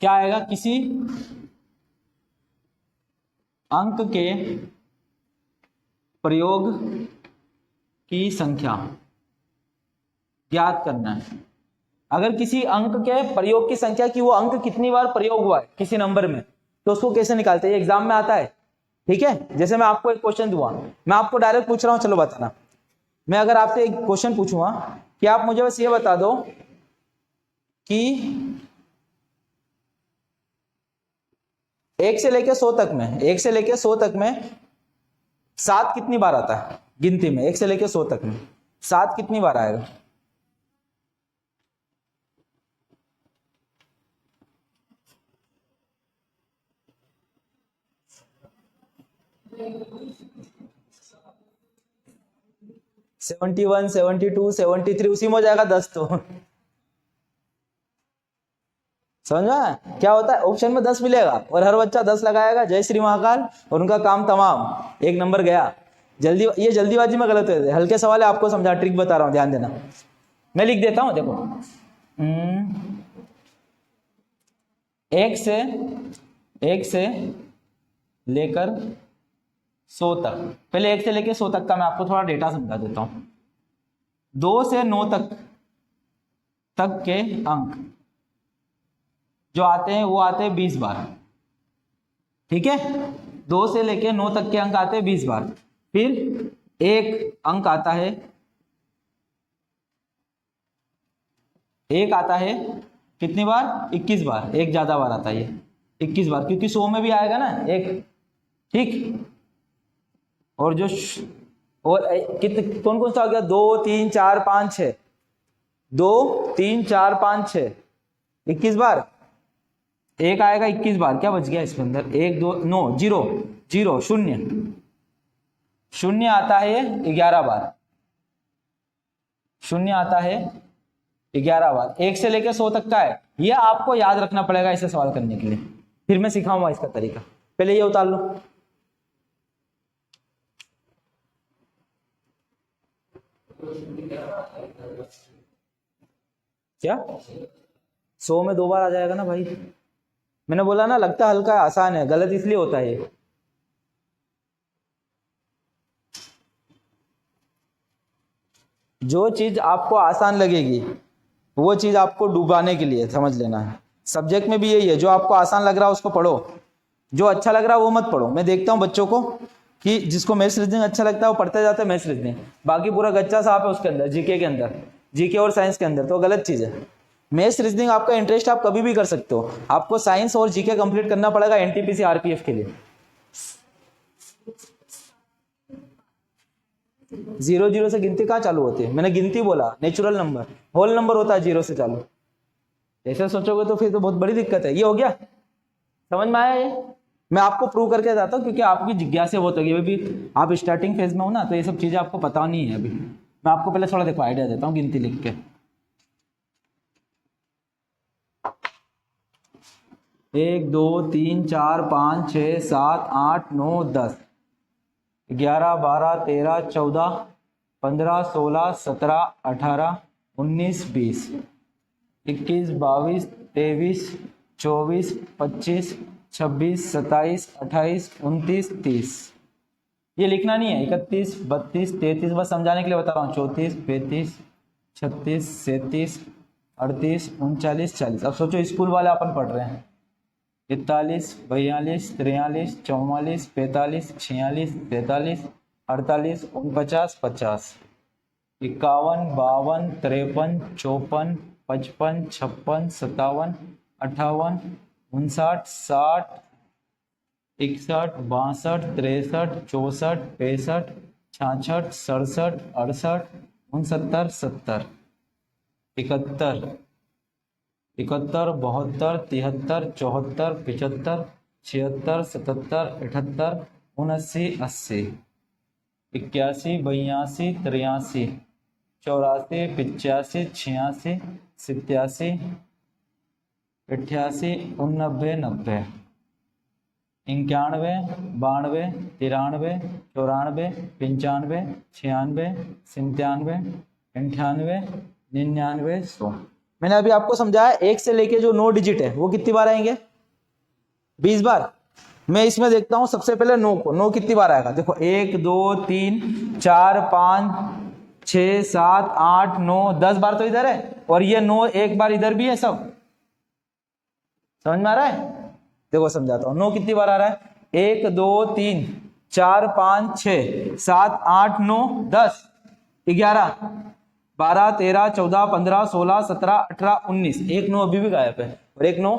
Speaker 1: क्या आएगा, किसी अंक के प्रयोग की संख्या ज्ञात करना है। अगर किसी अंक के प्रयोग की संख्या की, वो अंक कितनी बार प्रयोग हुआ है किसी नंबर में, तो उसको कैसे निकालते हैं, ये एग्जाम में आता है, ठीक है। जैसे मैं आपको एक क्वेश्चन दूंगा, मैं आपको डायरेक्ट पूछ रहा हूं, चलो बताना। मैं अगर आपसे एक क्वेश्चन पूछूंगा कि आप मुझे बस ये बता दो कि 1 से लेके 100 तक में, 1 से लेके 100 तक में 7 कितनी बार आता है गिनती में, 1 से लेके 100 तक में 7 कितनी बार आएगा। सेवेंटी 71, 72, 73, उसी में हो जाएगा 10 तो। समझ में क्या होता है, ऑप्शन में 10 मिलेगा और हर बच्चा 10 लगाएगा, जय श्री महाकाल, और उनका काम तमाम, 1 नंबर गया। ये जल्दीबाजी में गलत है, हल्के सवाल है, आपको समझा, ट्रिक बता रहा हूं, ध्यान देना। मैं लिख देता हूं, देखो 1 से लेकर 100 तक, पहले 1 से लेकर 100 तक का मैं आपको थोड़ा डेटा समझा देता हूं। 2 से 9 तक के अंक जो आते हैं वो आते हैं 20 बार, ठीक है। 2 से लेके 9 तक के अंक आते हैं 20 बार। फिर एक अंक आता है, एक आता है कितनी बार, 21 बार, एक ज्यादा बार आता है ये 21 बार, क्योंकि 100 में भी आएगा ना एक, ठीक। और जो और कितने, कौन कौन सा आ गया, 2 3 4 5 6, 2 3 4 5 6, 21 बार। एक आएगा 21 बार, क्या बच गया इसके अंदर, 1 2 9 0 0 0 0 आता है 11 बार, 0 आता है 11 बार। 1 से लेकर 100 तक का है, ये आपको याद रखना पड़ेगा इसे सवाल करने के लिए, फिर मैं सिखाऊंगा इसका तरीका। पहले ये उतार लो, क्या 100 में 2 बार आ जाएगा ना भाई, मैंने बोला ना, लगता हल्का आसान है, गलत इसलिए होता है ये। जो चीज आपको आसान लगेगी वो चीज आपको डुबाने के लिए समझ लेना है। सब्जेक्ट में भी यही है, जो आपको आसान लग रहा है उसको पढ़ो, जो अच्छा लग रहा है वो मत पढ़ो। मैं देखता हूँ बच्चों को कि जिसको मैथ्स रीजनिंग अच्छा लगता है वो पढ़ते जाते हैं मैथ्स रीजनिंग, बाकी पूरा गच्चा साफ है उसके अंदर, जीके के अंदर, जीके और साइंस के अंदर, तो गलत चीज है। मैथ्स रीजनिंग आपका इंटरेस्ट आप कभी भी कर सकते हो, आपको साइंस और जीके कंप्लीट करना पड़ेगा एनटीपीसी आरपीएफ के लिए। 0 0 से गिनती कहाँ चालू होती है, मैंने गिनती बोला, नेचुरल नंबर, होल नंबर होता है 0 से चालू। ऐसे सोचोगे तो फिर तो बहुत बड़ी दिक्कत है। ये हो गया, समझ में आया ये, मैं आपको प्रूव करके जाता हूँ क्योंकि आपकी जिज्ञासा बहुत होगी, अभी आप स्टार्टिंग फेज में हो ना, तो ये सब चीजें आपको पता नहीं है। अभी मैं आपको पहले थोड़ा देखो आइडिया देता हूँ गिनती लिख के। 1 2 3 4 5 6 7 8 9 10 11 12 13 14 15 16 17 18 19 20 21 22 23 24 25 26 27 28 29 30। ये लिखना नहीं है, 31 32 33, बस समझाने के लिए बता रहा हूँ। 34 35 36 37 38 39 40। अब सोचो स्कूल वाले अपन पढ़ रहे हैं, 41 42 43 44 45 46 43 48 49 50 51 52 53 54 55 56 57 58 59 60 61 62 63 64 65 66 67 68 69 70 71 71 72 73 74 75 76 77 78 79 80 81 82 83 84 85 86 87 88 89 90 91 92 93 94 95 96 97 98 99 100। मैंने अभी आपको समझाया एक से लेके जो 9 डिजिट है वो कितनी बार आएंगे? 20 बार। मैं इसमें देखता हूं सबसे पहले 9 को, 9 कितनी बार आएगा? देखो 1 2 3 4 5 6 7 8 9 10 बार तो इधर है, और ये 9 एक बार इधर भी है। सब समझ में आ रहा है? देखो समझाता हूं। 9 कितनी बार आ रहा है? 1 2 3 4 5 6 7 8 9 10 11 12 13 14 15 16 17 18 19। एक 9 अभी भी गायब है, और एक 9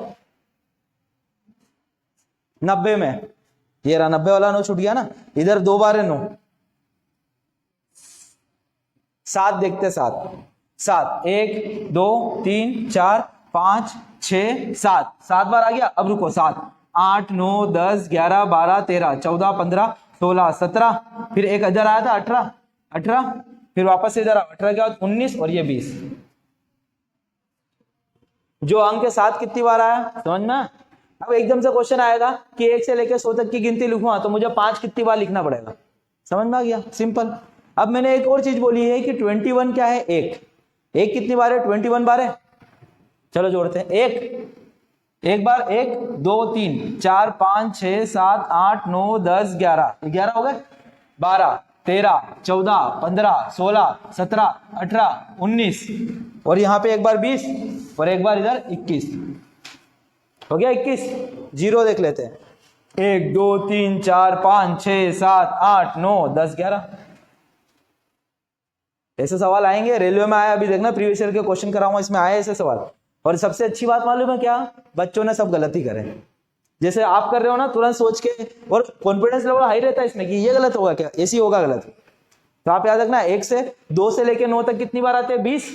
Speaker 1: 90 में। ये रहा 90 वाला 9 छूट गया ना। इधर 2 बार है 9। 7 देखते, 7 1 2 3 4 5 6 7 7 बार आ गया। अब रुको, 7 8 9 10 11 12 13 14 15 16 17, फिर एक इधर आया था 18, फिर वापस इधर 18 के बाद 19, और ये 20। जो अंक के साथ कितनी बार आया, समझ में? अब एकदम से क्वेश्चन आएगा कि 1 से लेकर 100 तक की गिनती लिखूंगा तो मुझे 5 कितनी बार लिखना पड़ेगा। समझ में आ गया? सिंपल। अब मैंने एक और चीज बोली है कि 21 क्या है? एक कितनी बार है? 21 बार है। चलो जोड़ते हैं। एक बार 1 2 3 4 5 6 7 8 9 10 11 हो गए। 12 13 14 15 16 17 18 19, और यहाँ पे एक बार 20, और एक बार इधर 21। हो गया 21। जीरो देख लेते हैं। 1 2 3 4 5 6 7 8 9 10 11। ऐसे सवाल आएंगे। रेलवे में आया, अभी देखना प्रीवियस ईयर के क्वेश्चन कराऊंगा, इसमें आए ऐसे सवाल। और सबसे अच्छी बात मालूम है क्या? बच्चों ने सब गलती करे। जैसे आप कर रहे हो ना, तुरंत सोच के, और कॉन्फिडेंस लेवल हाई रहता है इसमें कि ये गलत होगा क्या, ऐसी होगा गलत। तो आप याद रखना, 1 से 2 से लेके 9 तक कितनी बार आते हैं? 20।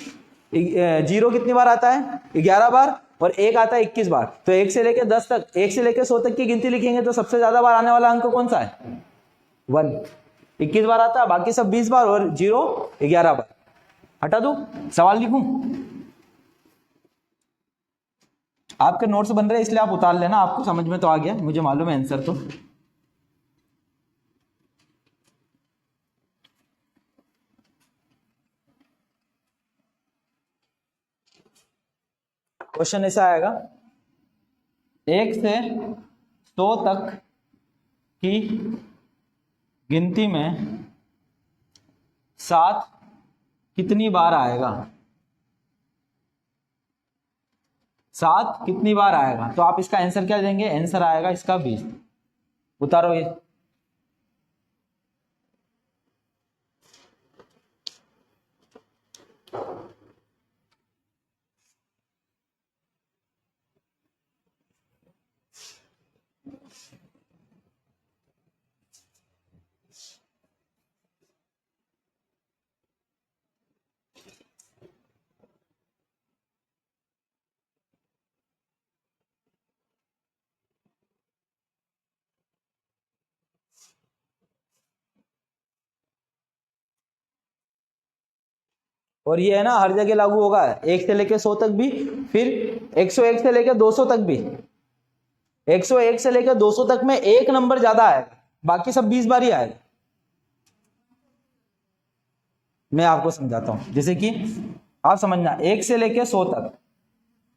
Speaker 1: 0 कितनी बार आता है? 11 बार, और 1 आता है 21 बार। तो 1 से लेके 10 तक, 1 से लेके 100 तक की गिनती लिखेंगे तो सबसे ज्यादा बार आने वाला अंक कौन सा है? 1। 21 बार आता है, बाकी सब 20 बार, और 0 11 बार। हटा दूं, सवाल लिखूं? आपके नोट्स बन रहे हैं इसलिए आप उतार लेना, आपको समझ में तो आ गया, मुझे मालूम है आंसर। तो क्वेश्चन ऐसा आएगा, 1 से 100 तक की गिनती में 7 कितनी बार आएगा? 7 कितनी बार आएगा? तो आप इसका आंसर क्या देंगे? आंसर आएगा इसका 20। उतारो ये। और ये है ना, हर जगह लागू होगा। 1 से लेके 100 तक भी, फिर 101 से लेके 200 तक भी। 101 से लेकर 200 तक में एक नंबर ज्यादा आएगा, बाकी सब 20 बार ही आएगा। मैं आपको समझाता हूं, जैसे कि आप समझना, 1 से लेके 100 तक,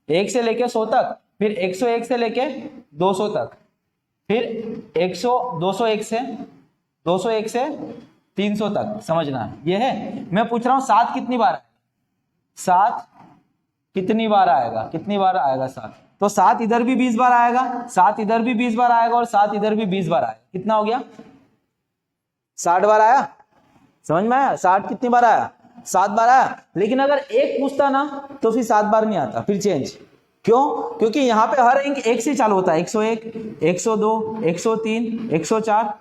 Speaker 1: 1 से लेके 100 तक, फिर 101 से लेके 200 तक, फिर 201 से 300 तक। समझना, ये है। मैं पूछ रहा हूं 7 कितनी बार है? 7 कितनी बार आएगा? कितनी बार आएगा 7? तो 7 इधर भी 20 बार आएगा, 7 इधर भी 20 बार आएगा, और 7 इधर भी 20 बार आएगा। कितना हो गया? 60 बार आया। समझ में आया? 60 कितनी बार आया? 7 बार आया। लेकिन अगर एक पूछता ना तो फिर 7 बार नहीं आता, फिर चेंज। क्यों? क्योंकि यहाँ पे हर अंक 1 से चालू होता है। 101, 102, 103, 104।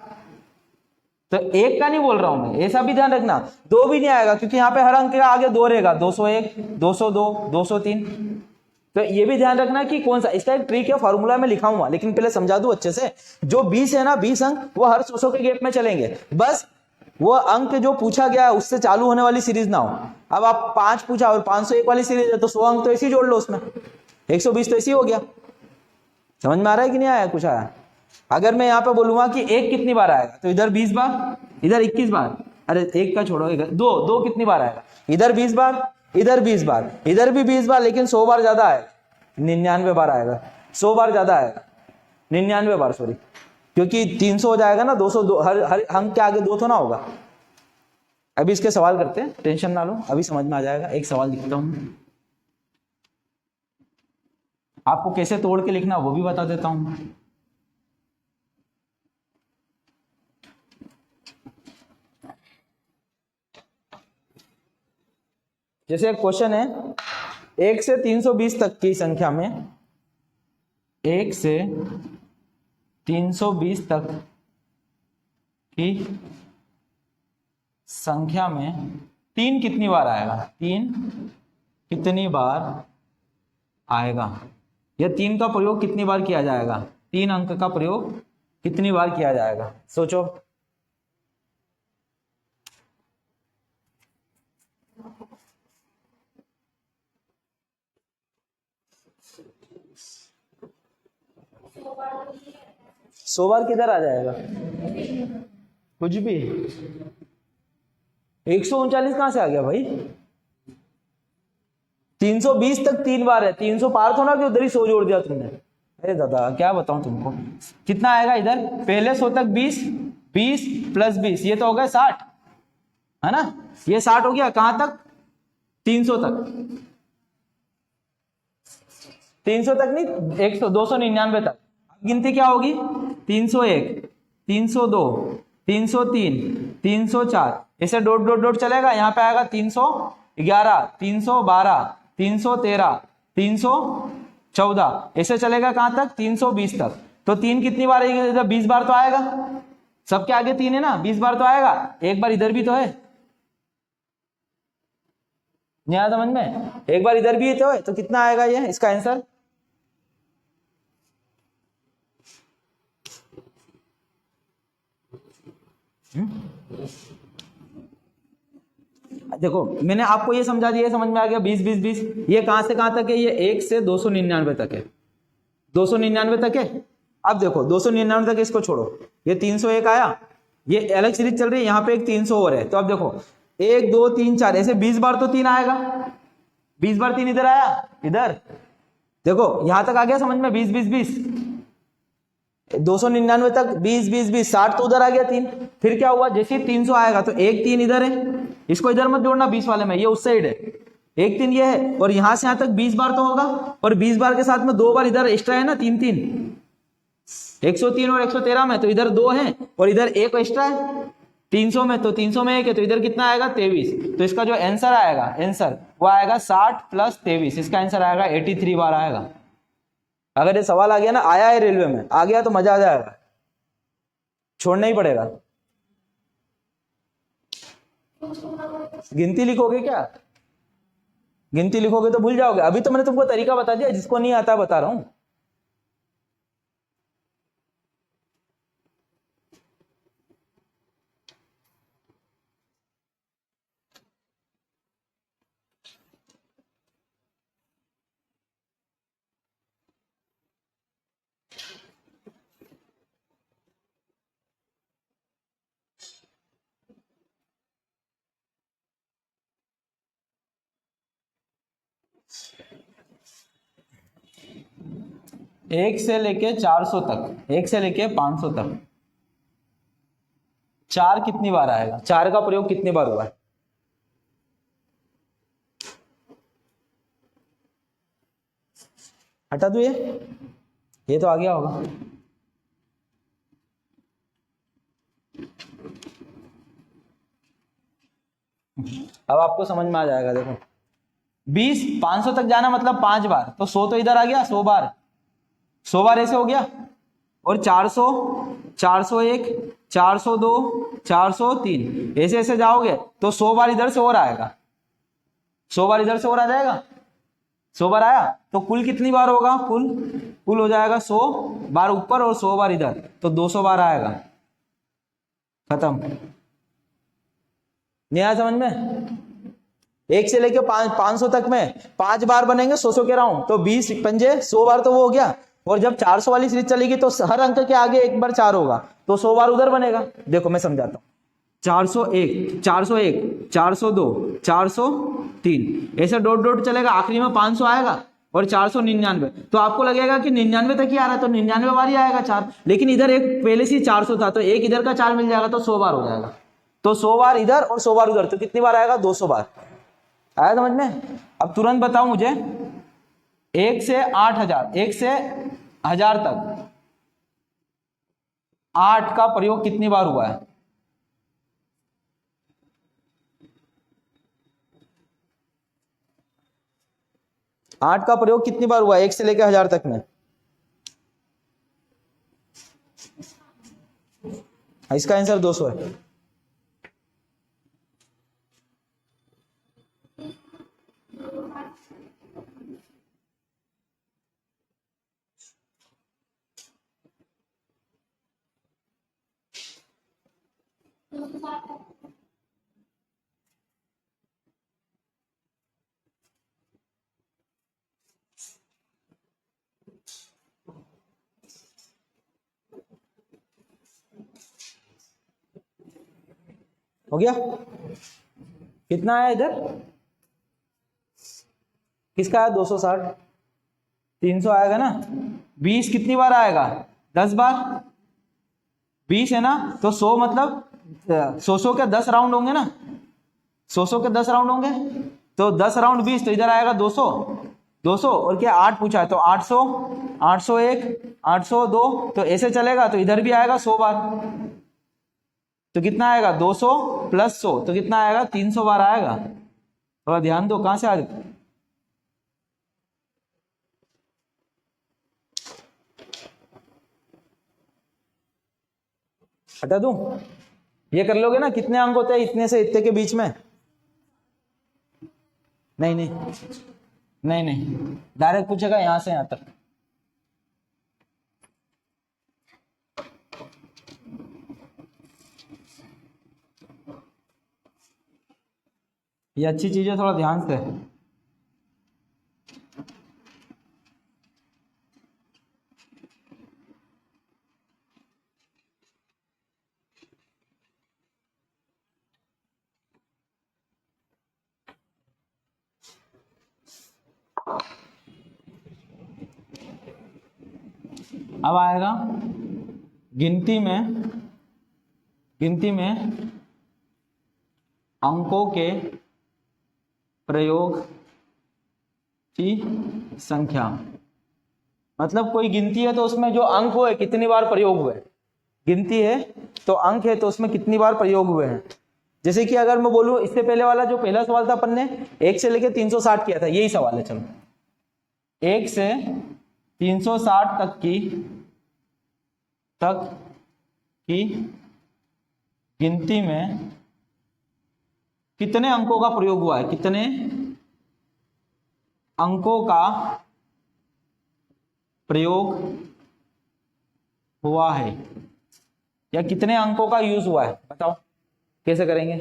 Speaker 1: तो एक का नहीं बोल रहा हूं मैं, ऐसा भी ध्यान रखना। दो भी नहीं आएगा क्योंकि यहाँ पे हर अंक के आगे दो रहेगा, 201, 202, 203। तो ये भी ध्यान रखना कि कौन सा, इसका एक ट्रिक है, फॉर्मूला में लिखा हुआ, लेकिन पहले समझा दूं अच्छे से। जो 20 है ना, 20 अंक वो हर 100 के गैप में चलेंगे, बस वो अंक जो पूछा गया है उससे चालू होने वाली सीरीज ना हो। अब आप 5 पूछा और 501 वाली सीरीज है तो 100 अंक तो ऐसे ही जोड़ लो उसमें, 120 तो ऐसे ही हो गया। समझ में आ रहा है कि नहीं आया? कुछ आया? अगर मैं यहाँ पे बोलूंगा कि एक कितनी बार आएगा, तो इधर 20 बार, इधर 21 बार, अरे एक का छोड़ो, दो कितनी बार आएगा, इधर 20 बार, इधर 20 बार, इधर भी 20 बार, लेकिन 100 बार ज्यादा आएगा, 99 बार आएगा, 100 बार ज्यादा आएगा, 99 बार, सॉरी, क्योंकि 300 हो जाएगा ना, 202 हर अंक के आगे 2 तो ना होगा। अभी इसके सवाल करते हैं, टेंशन ना लो, अभी समझ में आ जाएगा। एक सवाल लिखता हूं, आपको कैसे तोड़ के लिखना वो भी बता देता हूं। जैसे एक क्वेश्चन है, 1 से 320 तक की संख्या में, 1 से 320 तक की संख्या में 3 कितनी बार आएगा, 3 कितनी बार आएगा, या 3 का प्रयोग कितनी बार किया जाएगा, 3 अंक का प्रयोग कितनी बार किया जाएगा, सोचो। सौ बार किधर आ जाएगा, कुछ भी। 139 कहां से आ गया भाई? 320 तक 3 बार है, 300 पार तो ना कि उधर ही 100 जोड़ दिया तुमने। अरे दादा क्या बताऊं तुमको, कितना आएगा इधर, पहले 100 तक 20, 20 प्लस 20, ये तो हो गए 60, है ना, ये 60 हो गया। कहां तक? 300 तक, 300 तक नहीं, 100, 299 तक। गिनती क्या होगी? 301, 302, 303, 304, ऐसे डॉट डॉट डॉट चलेगा। यहाँ पे आएगा 311, 312, 313, 314, ऐसे चलेगा कहां तक? 320 तक। तो 3 कितनी बार आएगी? 20 बार तो आएगा, सबके आगे 3 है ना, 20 बार तो आएगा। एक बार इधर भी तो है, नहीं आया समझ में? एक बार इधर भी तो कितना आएगा ये, इसका आंसर? देखो मैंने आपको ये समझा दिया, समझ में आ गया। 20 20 20, ये कहां से कहां तक है? ये 1 से 299 तक है, 299 तक है। अब देखो 299 तक, इसको छोड़ो, ये 301 आया, ये अलग सीरीज चल रही है, यहाँ पे एक 300 और है। तो अब देखो 1 2 3 4, ऐसे 20 बार तो 3 आएगा, 20 बार 3 इधर आया, इधर देखो यहां तक आ गया समझ में? 20 20 20, 299 तक 20 20 20, 60 तो उधर आ गया 3। फिर क्या हुआ? जैसे 300 आएगा तो एक 3 इधर है, इसको इधर मत जोड़ना 20 वाले में, ये उस साइड है, एक 3 ये है, और यहां से यहां तक 20 बार तो होगा, और 20 बार के साथ में 2 बार इधर एक्स्ट्रा है ना, 3 3, 103 और 113 में, तो इधर 2 है और इधर 1 एक्स्ट्रा है 300 में, तो 300 में 1 है, तो इधर कितना आएगा? 23। तो इसका जो आंसर आएगा, आंसर वो आएगा 60 प्लस 23, इसका आंसर आएगा 83 बार आएगा। अगर ये सवाल आ गया ना, आया है रेलवे में, आ गया तो मजा आ जाएगा, छोड़ना ही पड़ेगा। गिनती लिखोगे क्या? गिनती लिखोगे तो भूल जाओगे। अभी तो मैंने तुमको तरीका बता दिया, जिसको नहीं आता बता रहा हूं। एक से लेके 400 तक, 1 से लेके 500 तक, 4 कितनी बार आएगा? 4 का प्रयोग कितनी बार हुआ है? हटा दो ये तो आ गया होगा। अब आपको समझ में आ जाएगा। देखो 20 500 तक जाना मतलब 5 बार, तो 100 तो इधर आ गया, 100 बार, 100 बार ऐसे हो गया, और 400 401 402, 403, ऐसे ऐसे जाओगे तो 100 बार इधर से और आएगा, 100 बार इधर से और आ जाएगा, 100 बार आया तो कुल कितनी बार होगा, कुल हो जाएगा 100 बार ऊपर और 100 बार इधर, तो 200 बार आएगा। खत्म। नहीं आया समझ में? 1 से लेके 500 तक में 5 बार बनेंगे 100 के राउंड, तो 20 पंजे 100 बार तो वो हो गया। और जब 400 वाली सीरीज चलेगी तो हर अंक के आगे एक बार 4 होगा, तो 100 बार उधर बनेगा। देखो मैं समझाता हूँ। 401, 402, 403, ऐसे डॉट डॉट चलेगा, आखिरी में 500 आएगा और 499। तो आपको लगेगा कि 99 तक ही आ रहा है, तो 99 बार ही आएगा 4, लेकिन इधर एक पहले से 400 था, तो एक इधर का 4 मिल जाएगा, तो 100 बार हो जाएगा। तो 100 बार इधर और 100 बार उधर, तो कितनी बार आएगा, 200 बार। आया समझ में? अब तुरंत बताओ मुझे, 1 से 8000, 1 से 1000 तक 8 का प्रयोग कितनी बार हुआ है? आठ का प्रयोग कितनी बार हुआ 1 से लेकर 1000 तक में? इसका आंसर 200 है। हो गया? कितना आया इधर? किसका आया? 260। 300 आएगा ना। 20 कितनी बार आएगा? 10 बार। 20 है ना, तो 100 मतलब 100 के 10 राउंड होंगे ना, 100 के 10 राउंड होंगे, तो 10 राउंड 20, तो इधर आएगा 200। 200 और क्या 8 पूछा है, तो 800, 801, 802, तो ऐसे चलेगा, तो इधर भी आएगा 100 बार, तो कितना आएगा 200 प्लस 100, तो कितना आएगा 300 बार आएगा। थोड़ा ध्यान दो, कहां से आ जाए? हटा दूं? ये कर लोगे ना, कितने अंक होते हैं इतने से इतने के बीच में? नहीं नहीं नहीं नहीं, डायरेक्ट पूछेगा यहां से यहां तक। ये अच्छी चीज है, थोड़ा ध्यान से। अब आएगा गिनती में अंकों के प्रयोग की संख्या। मतलब कोई गिनती है तो उसमें जो अंक हुए कितनी बार प्रयोग हुए। गिनती है तो अंक है तो उसमें कितनी बार प्रयोग हुए हैं। जैसे कि अगर मैं बोलूं, इससे पहले वाला जो पहला सवाल था अपन ने 1 से लेके 360 किया था, यही सवाल है। चलो 1 से 360 तक की गिनती में कितने अंकों का प्रयोग हुआ है, कितने अंकों का प्रयोग हुआ है, या कितने अंकों का यूज हुआ है, बताओ कैसे करेंगे।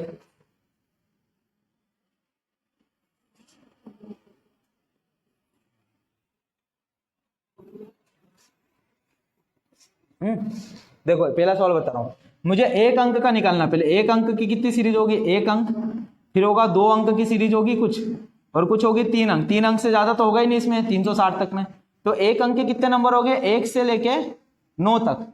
Speaker 1: देखो पहला सवाल बता रहा हूं, मुझे एक अंक का निकालना। पहले एक अंक की कितनी सीरीज होगी, एक अंक, फिर होगा 2 अंक की सीरीज होगी कुछ, और कुछ होगी 3 अंक। 3 अंक से ज्यादा तो होगा ही नहीं इसमें 360 तक में। तो एक अंक के कितने नंबर हो गए, 1 से लेके 9 तक।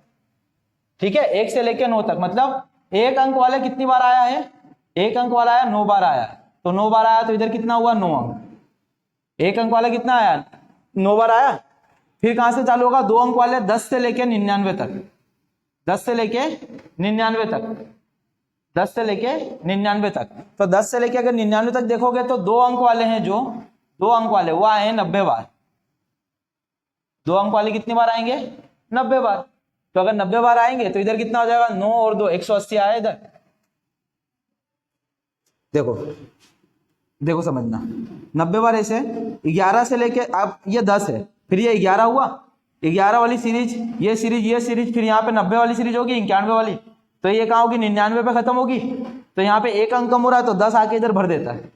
Speaker 1: ठीक है, 1 से लेके 9 तक, मतलब एक अंक वाले कितनी बार आया है, एक अंक वाला आया 9 बार आया, तो 9 बार आया तो इधर कितना हुआ 9 अंक। एक अंक वाला कितना आया, 9 बार आया। फिर कहां से चालू होगा, 2 अंक वाले 10 से लेके 99 तक, 10 से लेके 99 तक, 10 से लेके 99 तक। तो 10 से लेके अगर 99 तक देखोगे तो 2 अंक वाले हैं, जो 2 अंक वाले वो आए हैं 90 बार। 2 अंक वाले कितनी बार आएंगे, 90 बार। तो अगर 90 बार आएंगे तो इधर कितना हो जाएगा, 9 और 2 180 आया इधर। देखो देखो समझना, 90 बार ऐसे 11 से लेके अब ये 10 है, फिर ये 11 हुआ, 11 वाली सीरीज, ये सीरीज, फिर यहाँ पे 90 वाली सीरीज होगी, 91 वाली, तो ये कहाँ होगी, 99 पे खत्म होगी। तो यहाँ पे एक अंक कम हो रहा है तो 10 आके इधर भर देता है।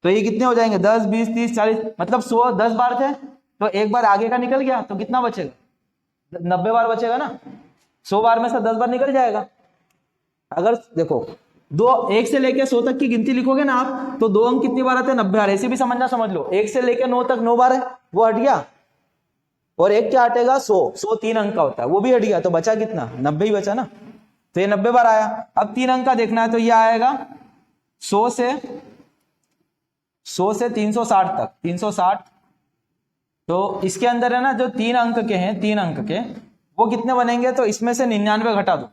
Speaker 1: तो ये कितने हो जाएंगे, 10 20 30 40, मतलब 100 10 बार थे तो एक बार आगे का निकल गया, तो कितना बचेगा, 90 बार बचेगा ना। 100 बार में से 10 बार निकल जाएगा। अगर देखो दो 1 से लेके 100 तक की गिनती लिखोगे ना आप, तो 2 अंक कितनी बार आते हैं, 90 बार। ऐसे भी समझना, समझ लो 1 से लेके 9 तक 9 बार है, वो हट गया, और एक क्या हटेगा, 100 3 अंक का होता है, वो भी हट गया, तो बचा कितना, 90 ही बचा ना। तो ये 90 बार आया। अब 3 अंक का देखना है, तो ये आएगा 100 से 360 तक, 360। तो इसके अंदर है ना जो 3 अंक के हैं, 3 अंक के वो कितने बनेंगे, तो इसमें से 99 घटा दो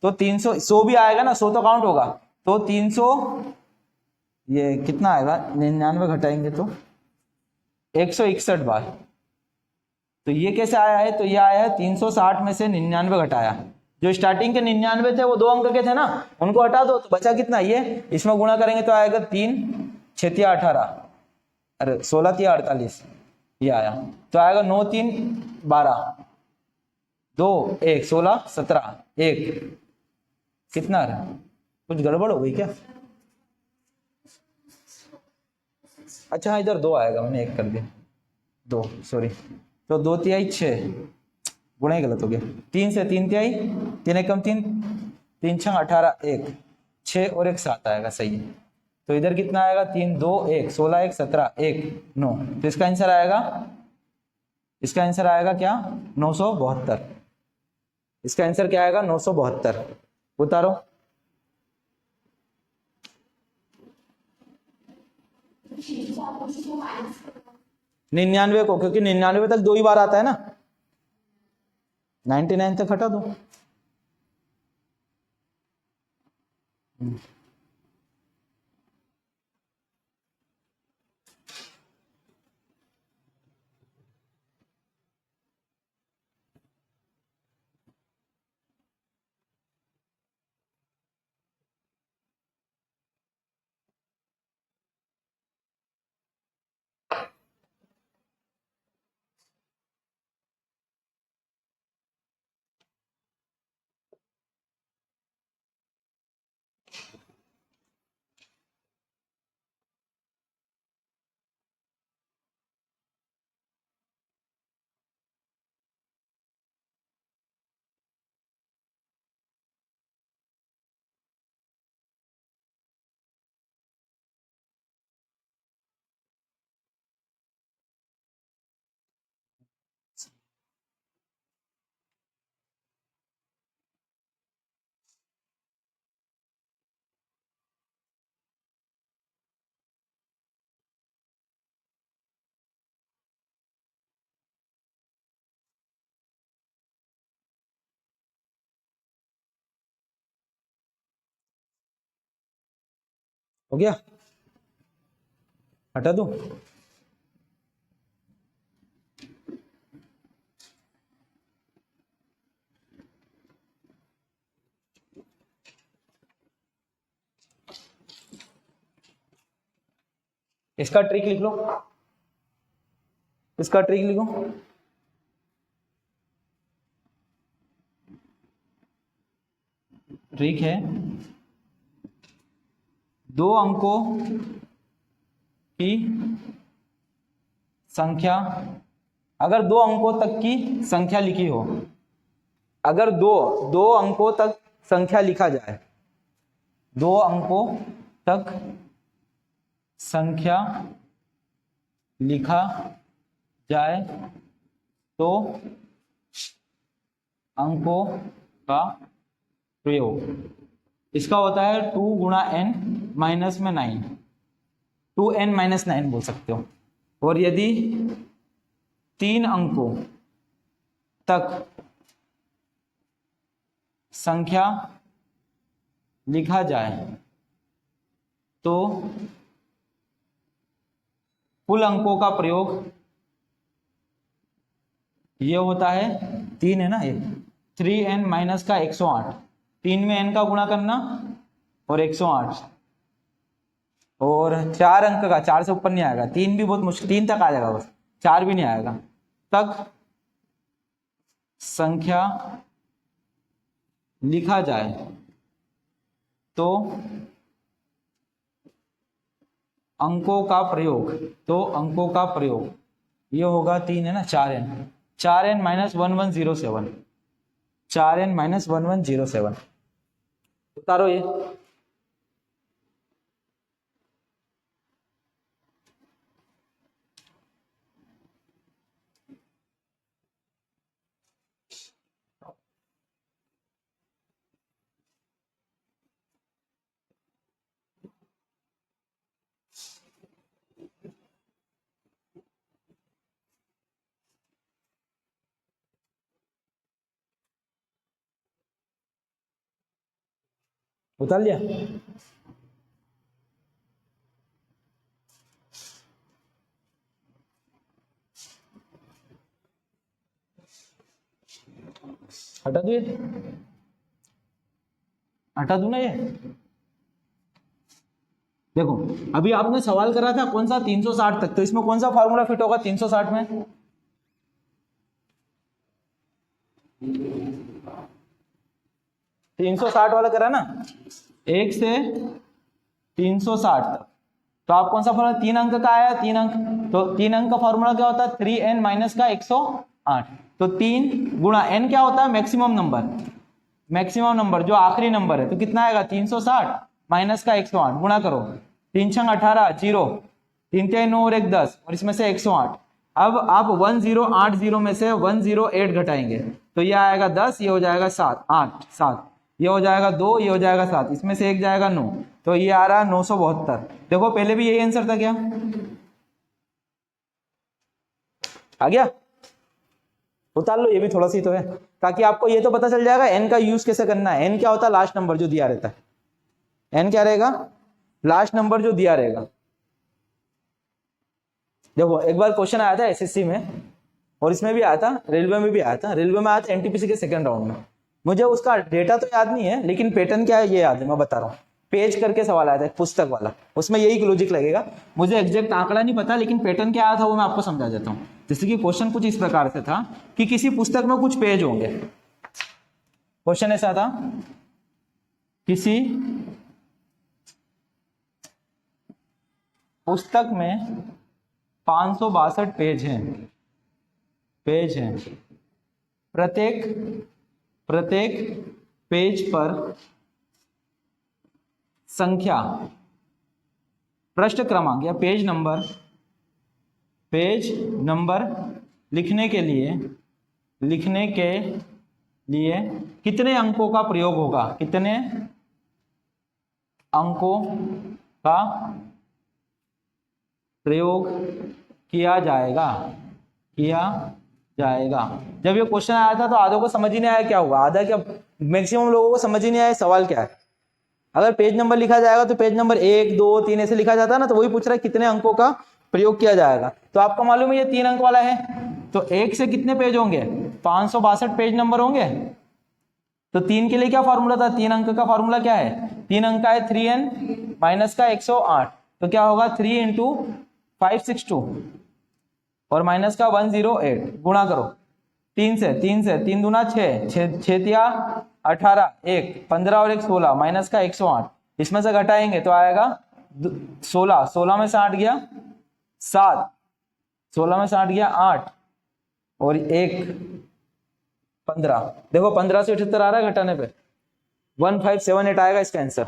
Speaker 1: तो 300, 100 भी आएगा ना, 100 तो काउंट होगा, तो 300, ये कितना आएगा, 99 घटाएंगे तो 161 बार। तो ये कैसे आया है, तो ये आया है 360 में से 99 घटाया, जो स्टार्टिंग के 99 थे वो 2 अंक के थे ना, उनको हटा दो, तो बचा कितना, ये इसमें गुणा करेंगे तो आएगा 3 6 18, अरे 16 48, ये आया। तो आएगा 9 3 12 2 1 16 17 1, कितना आ रहा है, कुछ गड़बड़ हो गई क्या, अच्छा हाँ इधर 2 आएगा, मैंने 1 कर दिया, 2 सॉरी, तो 2 तिहाई 6, गुणा ही गलत हो गया, 3 से 3 तिहाई, 3 एकम 3, 3 6 18 1 6 और 1 7 आएगा, सही है। तो इधर कितना आएगा, 3 2 1 16 1 17 1 9, तो इसका आंसर आएगा, इसका आंसर आएगा क्या, 972। इसका आंसर क्या आएगा, 972। उतारो, निन्यानवे को, क्योंकि 99 तक 2 ही बार आता है ना, 99 तक हटा दो। हो गया, हटा दो, इसका ट्रिक लिख लो, इसका ट्रिक लिखो, ट्रिक है 2 अंकों की संख्या, अगर 2 अंकों तक की संख्या लिखी हो, अगर दो अंकों तक संख्या लिखा जाए, 2 अंकों तक संख्या लिखा जाए तो अंकों का प्रयोग, इसका होता है 2 गुणा n माइनस में 9, 2n माइनस 9 बोल सकते हो। और यदि 3 अंकों तक संख्या लिखा जाए तो कुल अंकों का प्रयोग ये होता है, 3 है ना, ये 3n माइनस का 108, 3 में n का गुणा करना और 108, और 4 अंक का, 4 से ऊपर नहीं आएगा, 3 भी बहुत मुश्किल, 3 तक आ जाएगा बस, 4 भी नहीं आएगा, तक संख्या लिखा जाए तो अंकों का प्रयोग, तो अंकों का प्रयोग ये होगा 3 है ना, 4n माइनस 1107, 4n माइनस 1107, उतारो ये। उतार लिया? हटा दो ये, हटा दूं ना ये। देखो अभी आपने सवाल करा था कौन सा, 360 तक, तो इसमें कौन सा फार्मूला फिट होगा 360 में? 360 वाला करा ना, 1 से 360 तक, तो आप कौन सा फॉर्मूला, 3 अंक का आया, 3 अंक, तो 3 अंक का फॉर्मूला क्या होता है, 3n माइनस का 108, तो 3 गुणा n क्या होता है, मैक्सिमम नंबर, मैक्सिमम नंबर जो आखिरी नंबर है, तो कितना आएगा 360 माइनस का 108, गुणा करो, 3 छंग 18, 0, 3 3 9 और 1 10, और इसमें से 108, अब आप 1080 में से 108 घटाएंगे, तो ये आएगा 10, ये हो जाएगा 7, 8 7, ये हो जाएगा 2, ये हो जाएगा 7, इसमें से 1 जाएगा 9, तो ये आ रहा है 972। देखो पहले भी यही आंसर था क्या, आ गया? उतार लो ये भी, थोड़ा सी तो है, ताकि आपको ये तो पता चल जाएगा n का यूज कैसे करना है। n क्या होता है, लास्ट नंबर जो दिया रहता है, n क्या रहेगा, लास्ट नंबर जो दिया रहेगा। देखो एक बार क्वेश्चन आया था एसएससी में, और इसमें भी आया था, रेलवे में भी आया था, रेलवे में आया था एनटीपीसी के सेकंड राउंड में, मुझे उसका डेटा तो याद नहीं है, लेकिन पैटर्न क्या है ये याद है, मैं बता रहा हूँ। पेज करके सवाल आया था एक पुस्तक वाला, उसमें यही लॉजिक लगेगा, मुझे एग्जैक्ट आंकड़ा नहीं पता, लेकिन पैटर्न क्या आया था वो मैं आपको समझा देता हूँ। जैसे कि क्वेश्चन कुछ इस प्रकार से था कि किसी पुस्तक में कुछ पेज होंगे, क्वेश्चन ऐसा था, किसी पुस्तक में 562 पेज हैं, प्रत्येक पेज पर संख्या, पृष्ठ क्रमांक या पेज नंबर लिखने के लिए कितने अंकों का प्रयोग होगा, कितने अंकों का प्रयोग किया जाएगा। जब ये क्वेश्चन आया था तो आधों को समझ ही नहीं आया क्या हुआ, आधा क्या, मैक्सिमम लोगों को समझ ही नहीं आया सवाल क्या है। अगर पेज नंबर लिखा जाएगा तो पेज नंबर 1 2 3 ऐसे लिखा जाता है ना, तो वही पूछ रहा है कितने अंकों का प्रयोग किया जाएगा। तो आपको मालूम है ये 3 अंक वाला है, तो 1 से कितने पेज होंगे, 562 पेज नंबर होंगे। तो 3 के लिए क्या फॉर्मूला था, 3 अंक का फॉर्मूला क्या है, 3 अंक का है 3n माइनस का 108, तो क्या होगा 3 इंटू 562 और माइनस का 108, गुणा करो 3 से 3 दूना 6 6 18, 1 15 और 1 16, माइनस का 108, इसमें से घटाएंगे तो आएगा 16, 16 में से 8 गया 7, 16 में से 8 गया 8 और 1 15, देखो 15 से 78 आ रहा है घटाने पे, 1578 आएगा इसका आंसर।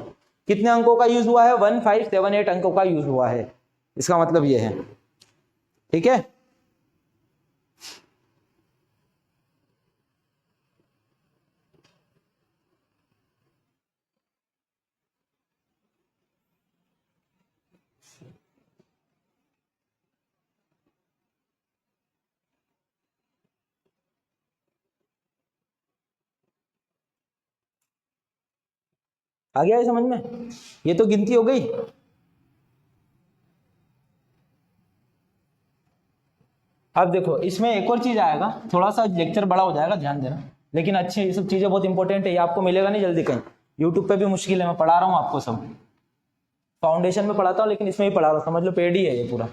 Speaker 1: कितने अंकों का यूज हुआ है, 1578 अंकों का यूज हुआ है, इसका मतलब ये है। ठीक है, आ गया है समझ में, ये तो गिनती हो गई। अब देखो इसमें एक और चीज आएगा, थोड़ा सा लेक्चर बड़ा हो जाएगा, ध्यान देना, लेकिन अच्छे ये सब चीजें बहुत इंपॉर्टेंट है, ये आपको मिलेगा नहीं जल्दी कहीं, यूट्यूब पे भी मुश्किल है। मैं पढ़ा रहा हूँ आपको सब, फाउंडेशन में पढ़ाता हूँ लेकिन इसमें भी पढ़ा रहा हूँ, समझ लो पेड ही है ये पूरा,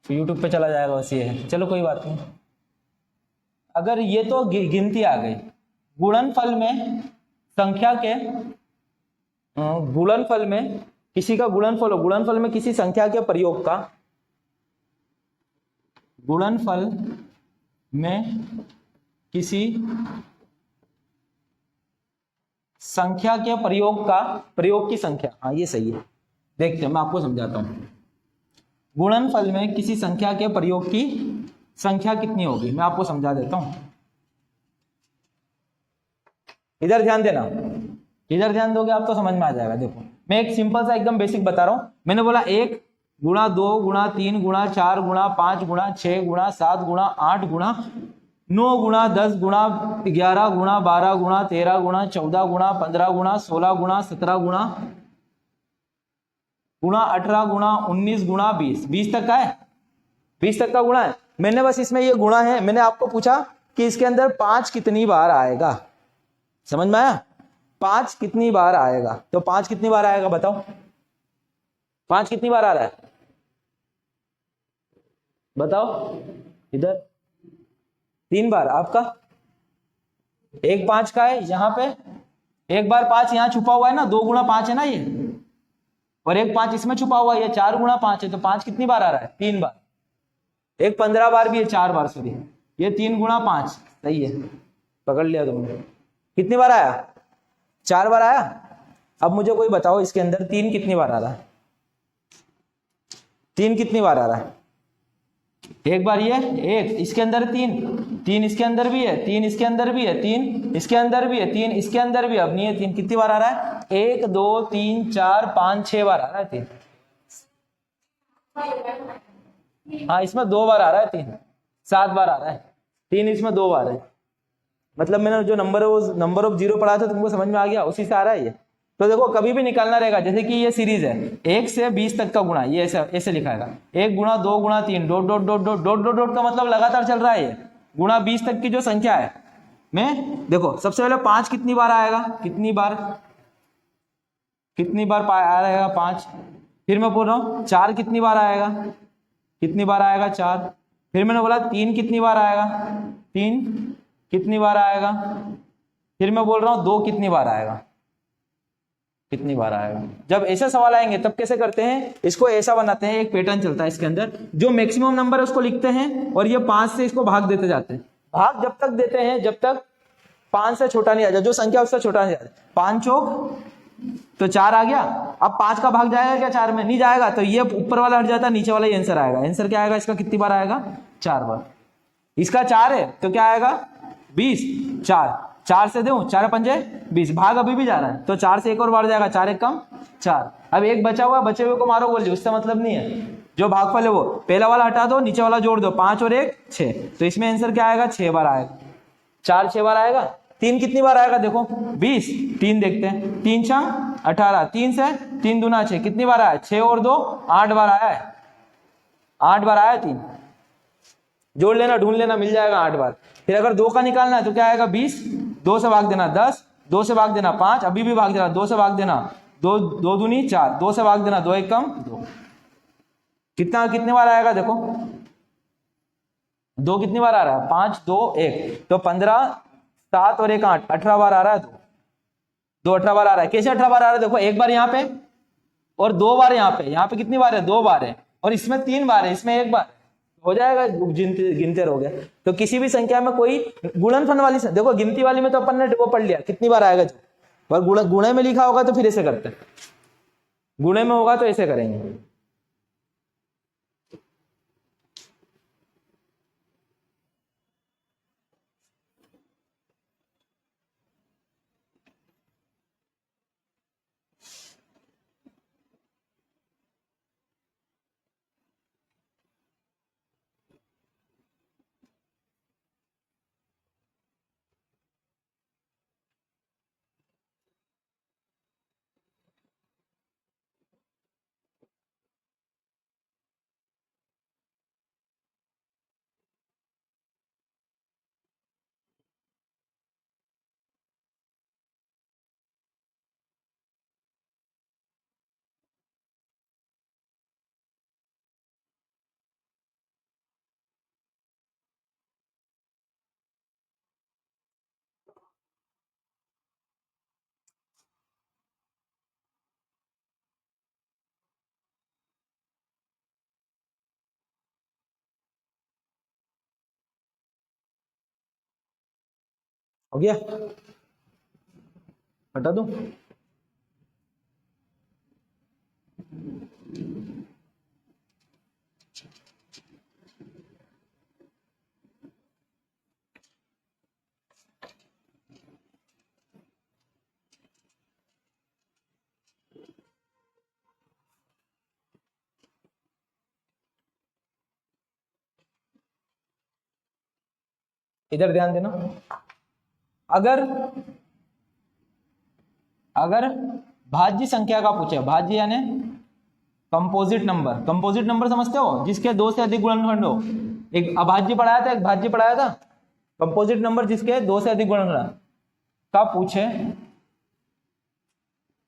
Speaker 1: यूट्यूब पे चला जाएगा बस ये है। चलो कोई बात नहीं। अगर ये तो गिनती आ गई, गुणनफल में संख्या के गुणनफल में किसी का गुणनफल हो, गुणनफल में किसी संख्या के प्रयोग का, गुणनफल में किसी संख्या के प्रयोग का, प्रयोग की संख्या, हाँ ये सही है, देखते हैं मैं आपको समझाता हूं। गुणनफल में किसी संख्या के प्रयोग की संख्या कितनी होगी, मैं आपको समझा देता हूं। इधर ध्यान देना, इधर ध्यान दोगे आप तो समझ में आ जाएगा। देखो मैं एक सिंपल सा एकदम बेसिक बता रहा हूं। मैंने बोला 1 गुणा 2 गुणा 3 गुणा 4 गुणा 5 गुणा 6 गुणा 7 गुणा 8 गुणा 9 गुणा 10 गुणा 11 गुणा 12 गुणा 13 गुणा 14 गुणा 15 गुणा 16 गुणा 17 गुणा 18 गुणा 19 गुणा 20, 20 तक का है, 20 तक का गुणा है। मैंने बस इसमें ये गुणा है, मैंने आपको पूछा कि इसके अंदर 5 कितनी बार आएगा, समझ में आया? 5 कितनी बार आएगा, तो 5 कितनी बार आएगा बताओ, 5 कितनी बार आ रहा है बताओ, इधर 3 बार आपका, एक 5 का है यहाँ पे, एक बार 5 यहाँ छुपा हुआ है ना, 2 गुणा 5 है ना ये, और एक 5 इसमें छुपा हुआ है, ये 4 गुणा 5 है, तो 5 कितनी बार आ रहा है, 3 बार। एक 15 बार भी है, 4 बार सॉरी, ये 3 गुणा 5, सही है, पकड़ लिया तुमने। कितनी बार आया, 4 बार आया। अब मुझे कोई बताओ इसके अंदर 3 कितनी बार आ रहा है, 3 कितनी बार आ रहा है, एक बार ये एक, इसके अंदर 3, 3 इसके अंदर भी है, 3 इसके अंदर भी है, 3 इसके अंदर भी है, 3 इसके अंदर भी, अब नहीं है 3, कितनी बार आ रहा है, 1 2 3 4 5 6 बार आ रहा है 3, हाँ इसमें 2 बार आ रहा है 3, 7 बार आ रहा है 3, इसमें 2 बार है। मतलब मैंने जो नंबर ऑफ जीरो पढ़ा था तुमको समझ में आ गया, उसी से आ रहा है ये। तो देखो कभी भी निकालना रहेगा, जैसे कि ये सीरीज है 1 से 20 तक का गुणा, ये ऐसे ऐसे लिखा है 1 गुणा 2 गुणा 3 dot dot dot dot dot dot dot का मतलब लगातार चल रहा है ये, गुणा 20 तक की जो संख्या है। मैं देखो सबसे पहले 5 कितनी बार आएगा, कितनी बार आएगा 5, फिर मैं बोल रहा हूँ 4 कितनी बार आएगा, कितनी बार आएगा 4, फिर मैंने बोला 3 कितनी बार आएगा, 3 कितनी बार आएगा, फिर मैं बोल रहा हूं 2 कितनी बार आएगा, कितनी बार आएगा। जब ऐसे सवाल आएंगे तब कैसे करते हैं, इसको ऐसा बनाते हैं, एक पैटर्न चलता है इसके अंदर, जो मैक्सिमम नंबर है उसको लिखते हैं और ये 5 से इसको भाग देते जाते हैं। भाग जब तक देते हैं जब तक 5 से छोटा नहीं आ जाए, जो संख्या उससे छोटा नहीं आ जाए। 5 चौक तो 4 आ गया, अब 5 का भाग जाएगा क्या 4 में, नहीं जाएगा, तो ये ऊपर वाला हट जाता है, नीचे वाला ही आंसर आएगा। आंसर क्या आएगा इसका, कितनी बार आएगा, 4 बार। इसका 4 है तो क्या आएगा 20, 4 से दूं 4 पंजे 20, भाग अभी भी जा रहा है तो 4 से एक और बार जाएगा, 4 एक कम 4, अब एक बचा हुआ, बचे हुए को मारो बोल, उससे मतलब नहीं है, जो भागफल है वो पहला वाला हटा दो, नीचे वाला जोड़ दो, 5 और 1 6, तो इसमें आंसर क्या आएगा 6 बार आएगा, 4 6 बार आएगा। 3 कितनी बार आएगा देखो 20, 3 देखते हैं, 3 6 18, 3 से 3 दूना 6, कितनी बार आया 6 और 2 8 बार आया है, 8 बार आया 3, जोड़ लेना ढूंढ लेना मिल जाएगा 8 बार। फिर अगर 2 का निकालना है तो क्या आएगा 20, 2 से भाग देना 10, 2 से भाग देना 5, अभी भी भाग देना, 2 से भाग देना 2 2 दूनी 4, 2 से भाग देना 2 एक कम 2, कितना कितने बार आएगा देखो, 2 कितनी बार आ रहा है 5 2 1, तो 15 7 और 1 8, 18 बार आ रहा है, 2 18 बार आ रहा है। कैसे 18 बार आ रहा है देखो, एक बार यहाँ पे और 2 बार यहाँ पे कितनी बार है 2 बार है, और इसमें 3 बार है, इसमें 1 बार हो जाएगा, गिनते रहोगे। तो किसी भी संख्या में कोई गुणनफल वाली, देखो गिनती वाली में तो अपन ने वो पढ़ लिया कितनी बार आएगा, पर गुणे में लिखा होगा तो फिर ऐसे करते हैं, गुणे में होगा तो ऐसे करेंगे। हो गया, हटा दूं? इधर ध्यान देना। अगर भाज्य संख्या का पूछे, भाज्य यानी कंपोजिट नंबर, कंपोजिट नंबर समझते हो, जिसके दो से अधिक गुणनखंड हो। एक अभाज्य पढ़ाया था, एक भाज्य पढ़ाया था। कंपोजिट नंबर जिसके दो से अधिक गुणनखंड का पूछे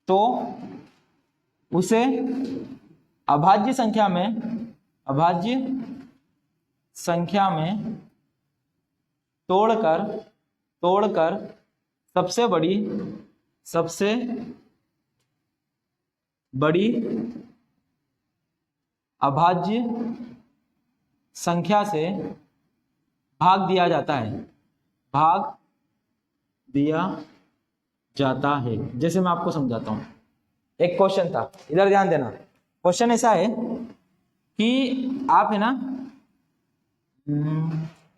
Speaker 1: तो उसे अभाज्य संख्या में तोड़कर सबसे बड़ी अभाज्य संख्या से भाग दिया जाता है। जैसे मैं आपको समझाता हूं, एक क्वेश्चन था, इधर ध्यान देना। क्वेश्चन ऐसा है कि आप है ना,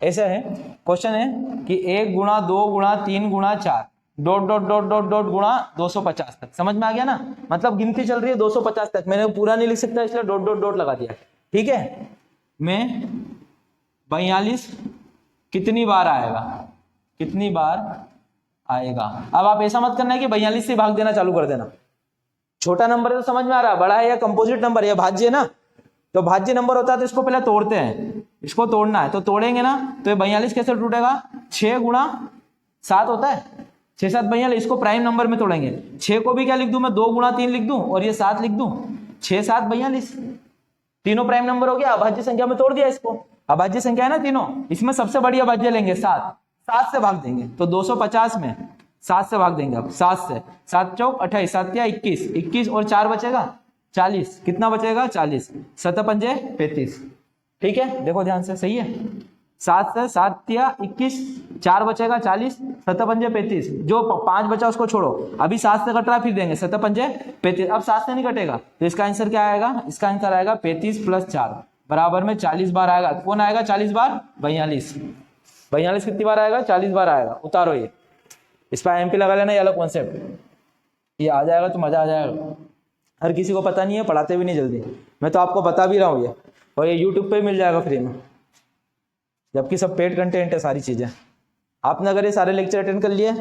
Speaker 1: ऐसा है क्वेश्चन है कि 1 गुणा 2 गुणा 3 गुणा 4 dot dot dot dot dot गुणा 250 तक। समझ में आ गया ना? मतलब गिनती चल रही है 250 तक, मैंने पूरा नहीं लिख सकता इसलिए डॉट डॉट डॉट लगा दिया। ठीक है, में 42 कितनी बार आएगा। अब आप ऐसा मत करना है कि 42 से भाग देना चालू कर देना। छोटा नंबर है तो समझ में आ रहा है, बड़ा है या कंपोजिट नंबर या भाज्य है ना, तो भाज्य नंबर होता है तो इसको पहले तोड़ते हैं, इसको तोड़ना है तो तोड़ेंगे ना, तो ये 42 कैसे टूटेगा? 6 गुणा 7 होता है, 6 7 42, इसको प्राइम नंबर में तोड़ेंगे। 6 को भी क्या लिख दूं मैं? 2 गुणा 3 लिख दूं और ये 7 लिख दूं, 6 7 42, तीनों प्राइम नंबर हो गया। अभाज्य संख्या में तोड़ दिया इसको, अभाज्य संख्या है ना तीनों, इसमें सबसे बड़ी अभाज्य लेंगे 7, 7 से भाग देंगे तो 250 में 7 से भाग देंगे। अब 7 से 7 चौक 28, 7 या 21, 21 और 4 बचेगा 40, कितना बचेगा? 40, 7 पंजे 35। ठीक है, देखो ध्यान से, सही है। 7 से 7 या 21, 4 बचेगा 40, 7 पंजे 35, जो 5 बचा उसको छोड़ो, अभी 7 से कट रहा फिर देंगे 7 पंजे 35। अब 7 से नहीं कटेगा तो इसका आंसर क्या आएगा? इसका आंसर आएगा 35 + 4 बराबर में 40 बार आएगा। कौन आएगा 40 बार? 42। 42 कितनी बार आएगा? 40 बार आएगा। उतारो ये, इस पर एमपी लगा लेना, ये अलग कॉन्सेप्ट, ये आ जाएगा तो मजा आ जाएगा। हर किसी को पता नहीं है, पढ़ाते भी नहीं जल्दी, मैं तो आपको बता भी रहा हूँ ये, और ये यूट्यूब पे मिल जाएगा फ्री में, जबकि सब पेड कंटेंट है सारी चीज़ें। आपने अगर ये सारे लेक्चर अटेंड कर लिए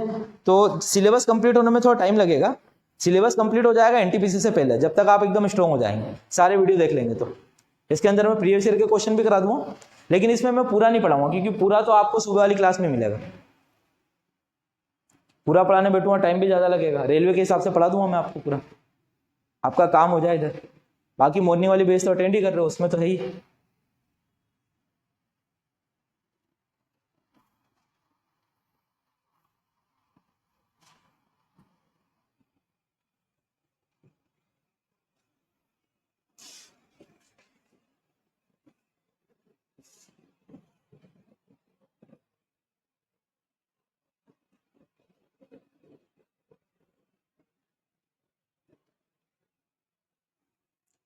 Speaker 1: तो सिलेबस कंप्लीट होने में थोड़ा टाइम लगेगा, सिलेबस कंप्लीट हो जाएगा एनटीपीसी से पहले, जब तक आप एकदम स्ट्रॉन्ग हो जाएंगे, सारे वीडियो देख लेंगे। तो इसके अंदर मैं प्रीवियस ईयर के क्वेश्चन भी करा दूंगा, लेकिन इसमें मैं पूरा नहीं पढ़ाऊंगा, क्योंकि पूरा तो आपको सुबह वाली क्लास में मिलेगा। पूरा पढ़ाने बैठूंगा टाइम भी ज़्यादा लगेगा, रेलवे के हिसाब से पढ़ा दूंगा मैं आपको पूरा, आपका काम हो जाए इधर। बाकी मॉर्निंग वाली बेस तो अटेंड ही कर रहे हो, उसमें तो है ही।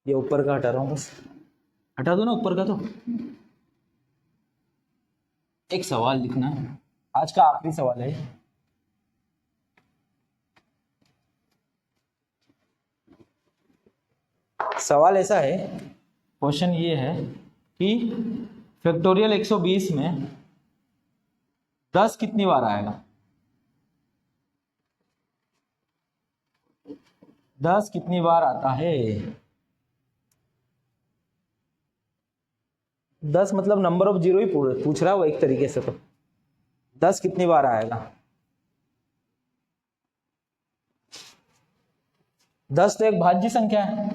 Speaker 1: ये ऊपर का हटा रहा हूँ, बस हटा दो ना ऊपर का। तो एक सवाल लिखना है, आज का आखिरी सवाल है। सवाल ऐसा है, क्वेश्चन ये है कि फैक्टोरियल 120 में 10 कितनी बार आएगा? 10 कितनी बार आता है? 10 मतलब नंबर ऑफ जीरो ही पूछ रहा है वो एक तरीके से। तो 10 कितनी बार आएगा? 10 तो एक भाज्य संख्या है,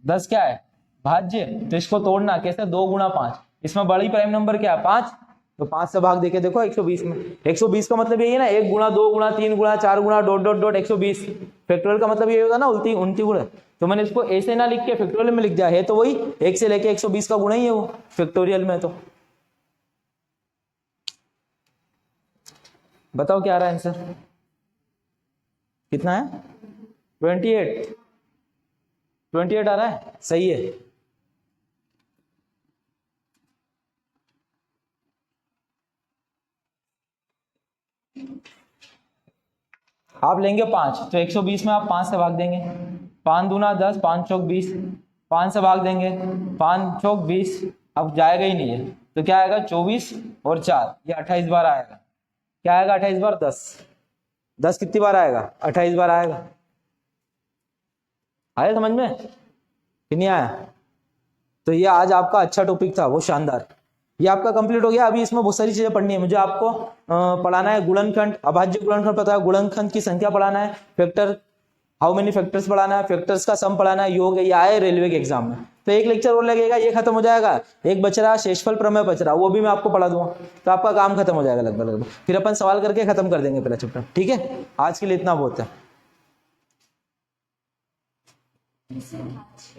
Speaker 1: 10 क्या है? भाज्य। तो इसको तोड़ना कैसे? 2 गुणा 5, इसमें बड़ी प्राइम नंबर क्या है? 5, तो 5 से भाग देके देखो 120 में। 120 का मतलब यही है ना, 1 गुणा 2 गुणा 3 गुणा 4 गुणा डॉट डॉट डॉट 120। फैक्टोरियल का मतलब ये होता है ना उल्टी गुणा। तो मैंने इसको ऐसे ना लिख के फैक्टोरियल में लिख दिया है, तो वही 1 से लेके 120 का गुणा ही है वो फैक्टोरियल में। तो बताओ क्या आ रहा है आंसर, कितना है 28 28 आ रहा है, सही है। आप लेंगे 5 तो 120 में आप 5 से भाग देंगे, 5 दूना 10, 5 चौक 20, 5 से भाग देंगे, 5 चौक 20, अब जाएगा ही नहीं है तो क्या आएगा 24 और 4 ये 28 बार आएगा। क्या आएगा 28 बार 10 कितनी बार आएगा 28 बार आएगा। आया समझ में कि नहीं आया। तो ये आज आपका अच्छा टॉपिक था, वो शानदार। ये आपका कंप्लीट हो गया। अभी इसमें बहुत सारी चीजें पढ़नी है मुझे। आपको पढ़ाना है गुणनखंड, अभाज्य गुणनखंड पता है, गुणनखंड की संख्या पढ़ाना है, फैक्टर हाउ मेनी फैक्टर्स पढ़ाना है, फैक्टर्स का सम पढ़ाना है, योग है, ये आए रेलवे के एग्जाम में। तो एक लेक्चर और लगेगा, ये खत्म हो जाएगा। एक बच रहा शेषफल प्रमेय बच रहा, वो भी मैं आपको पढ़ा दूंगा, तो आपका काम खत्म हो जाएगा लगभग। फिर अपन सवाल करके खत्म कर देंगे पहला चैप्टर। ठीक है, आज के लिए इतना बहुत है।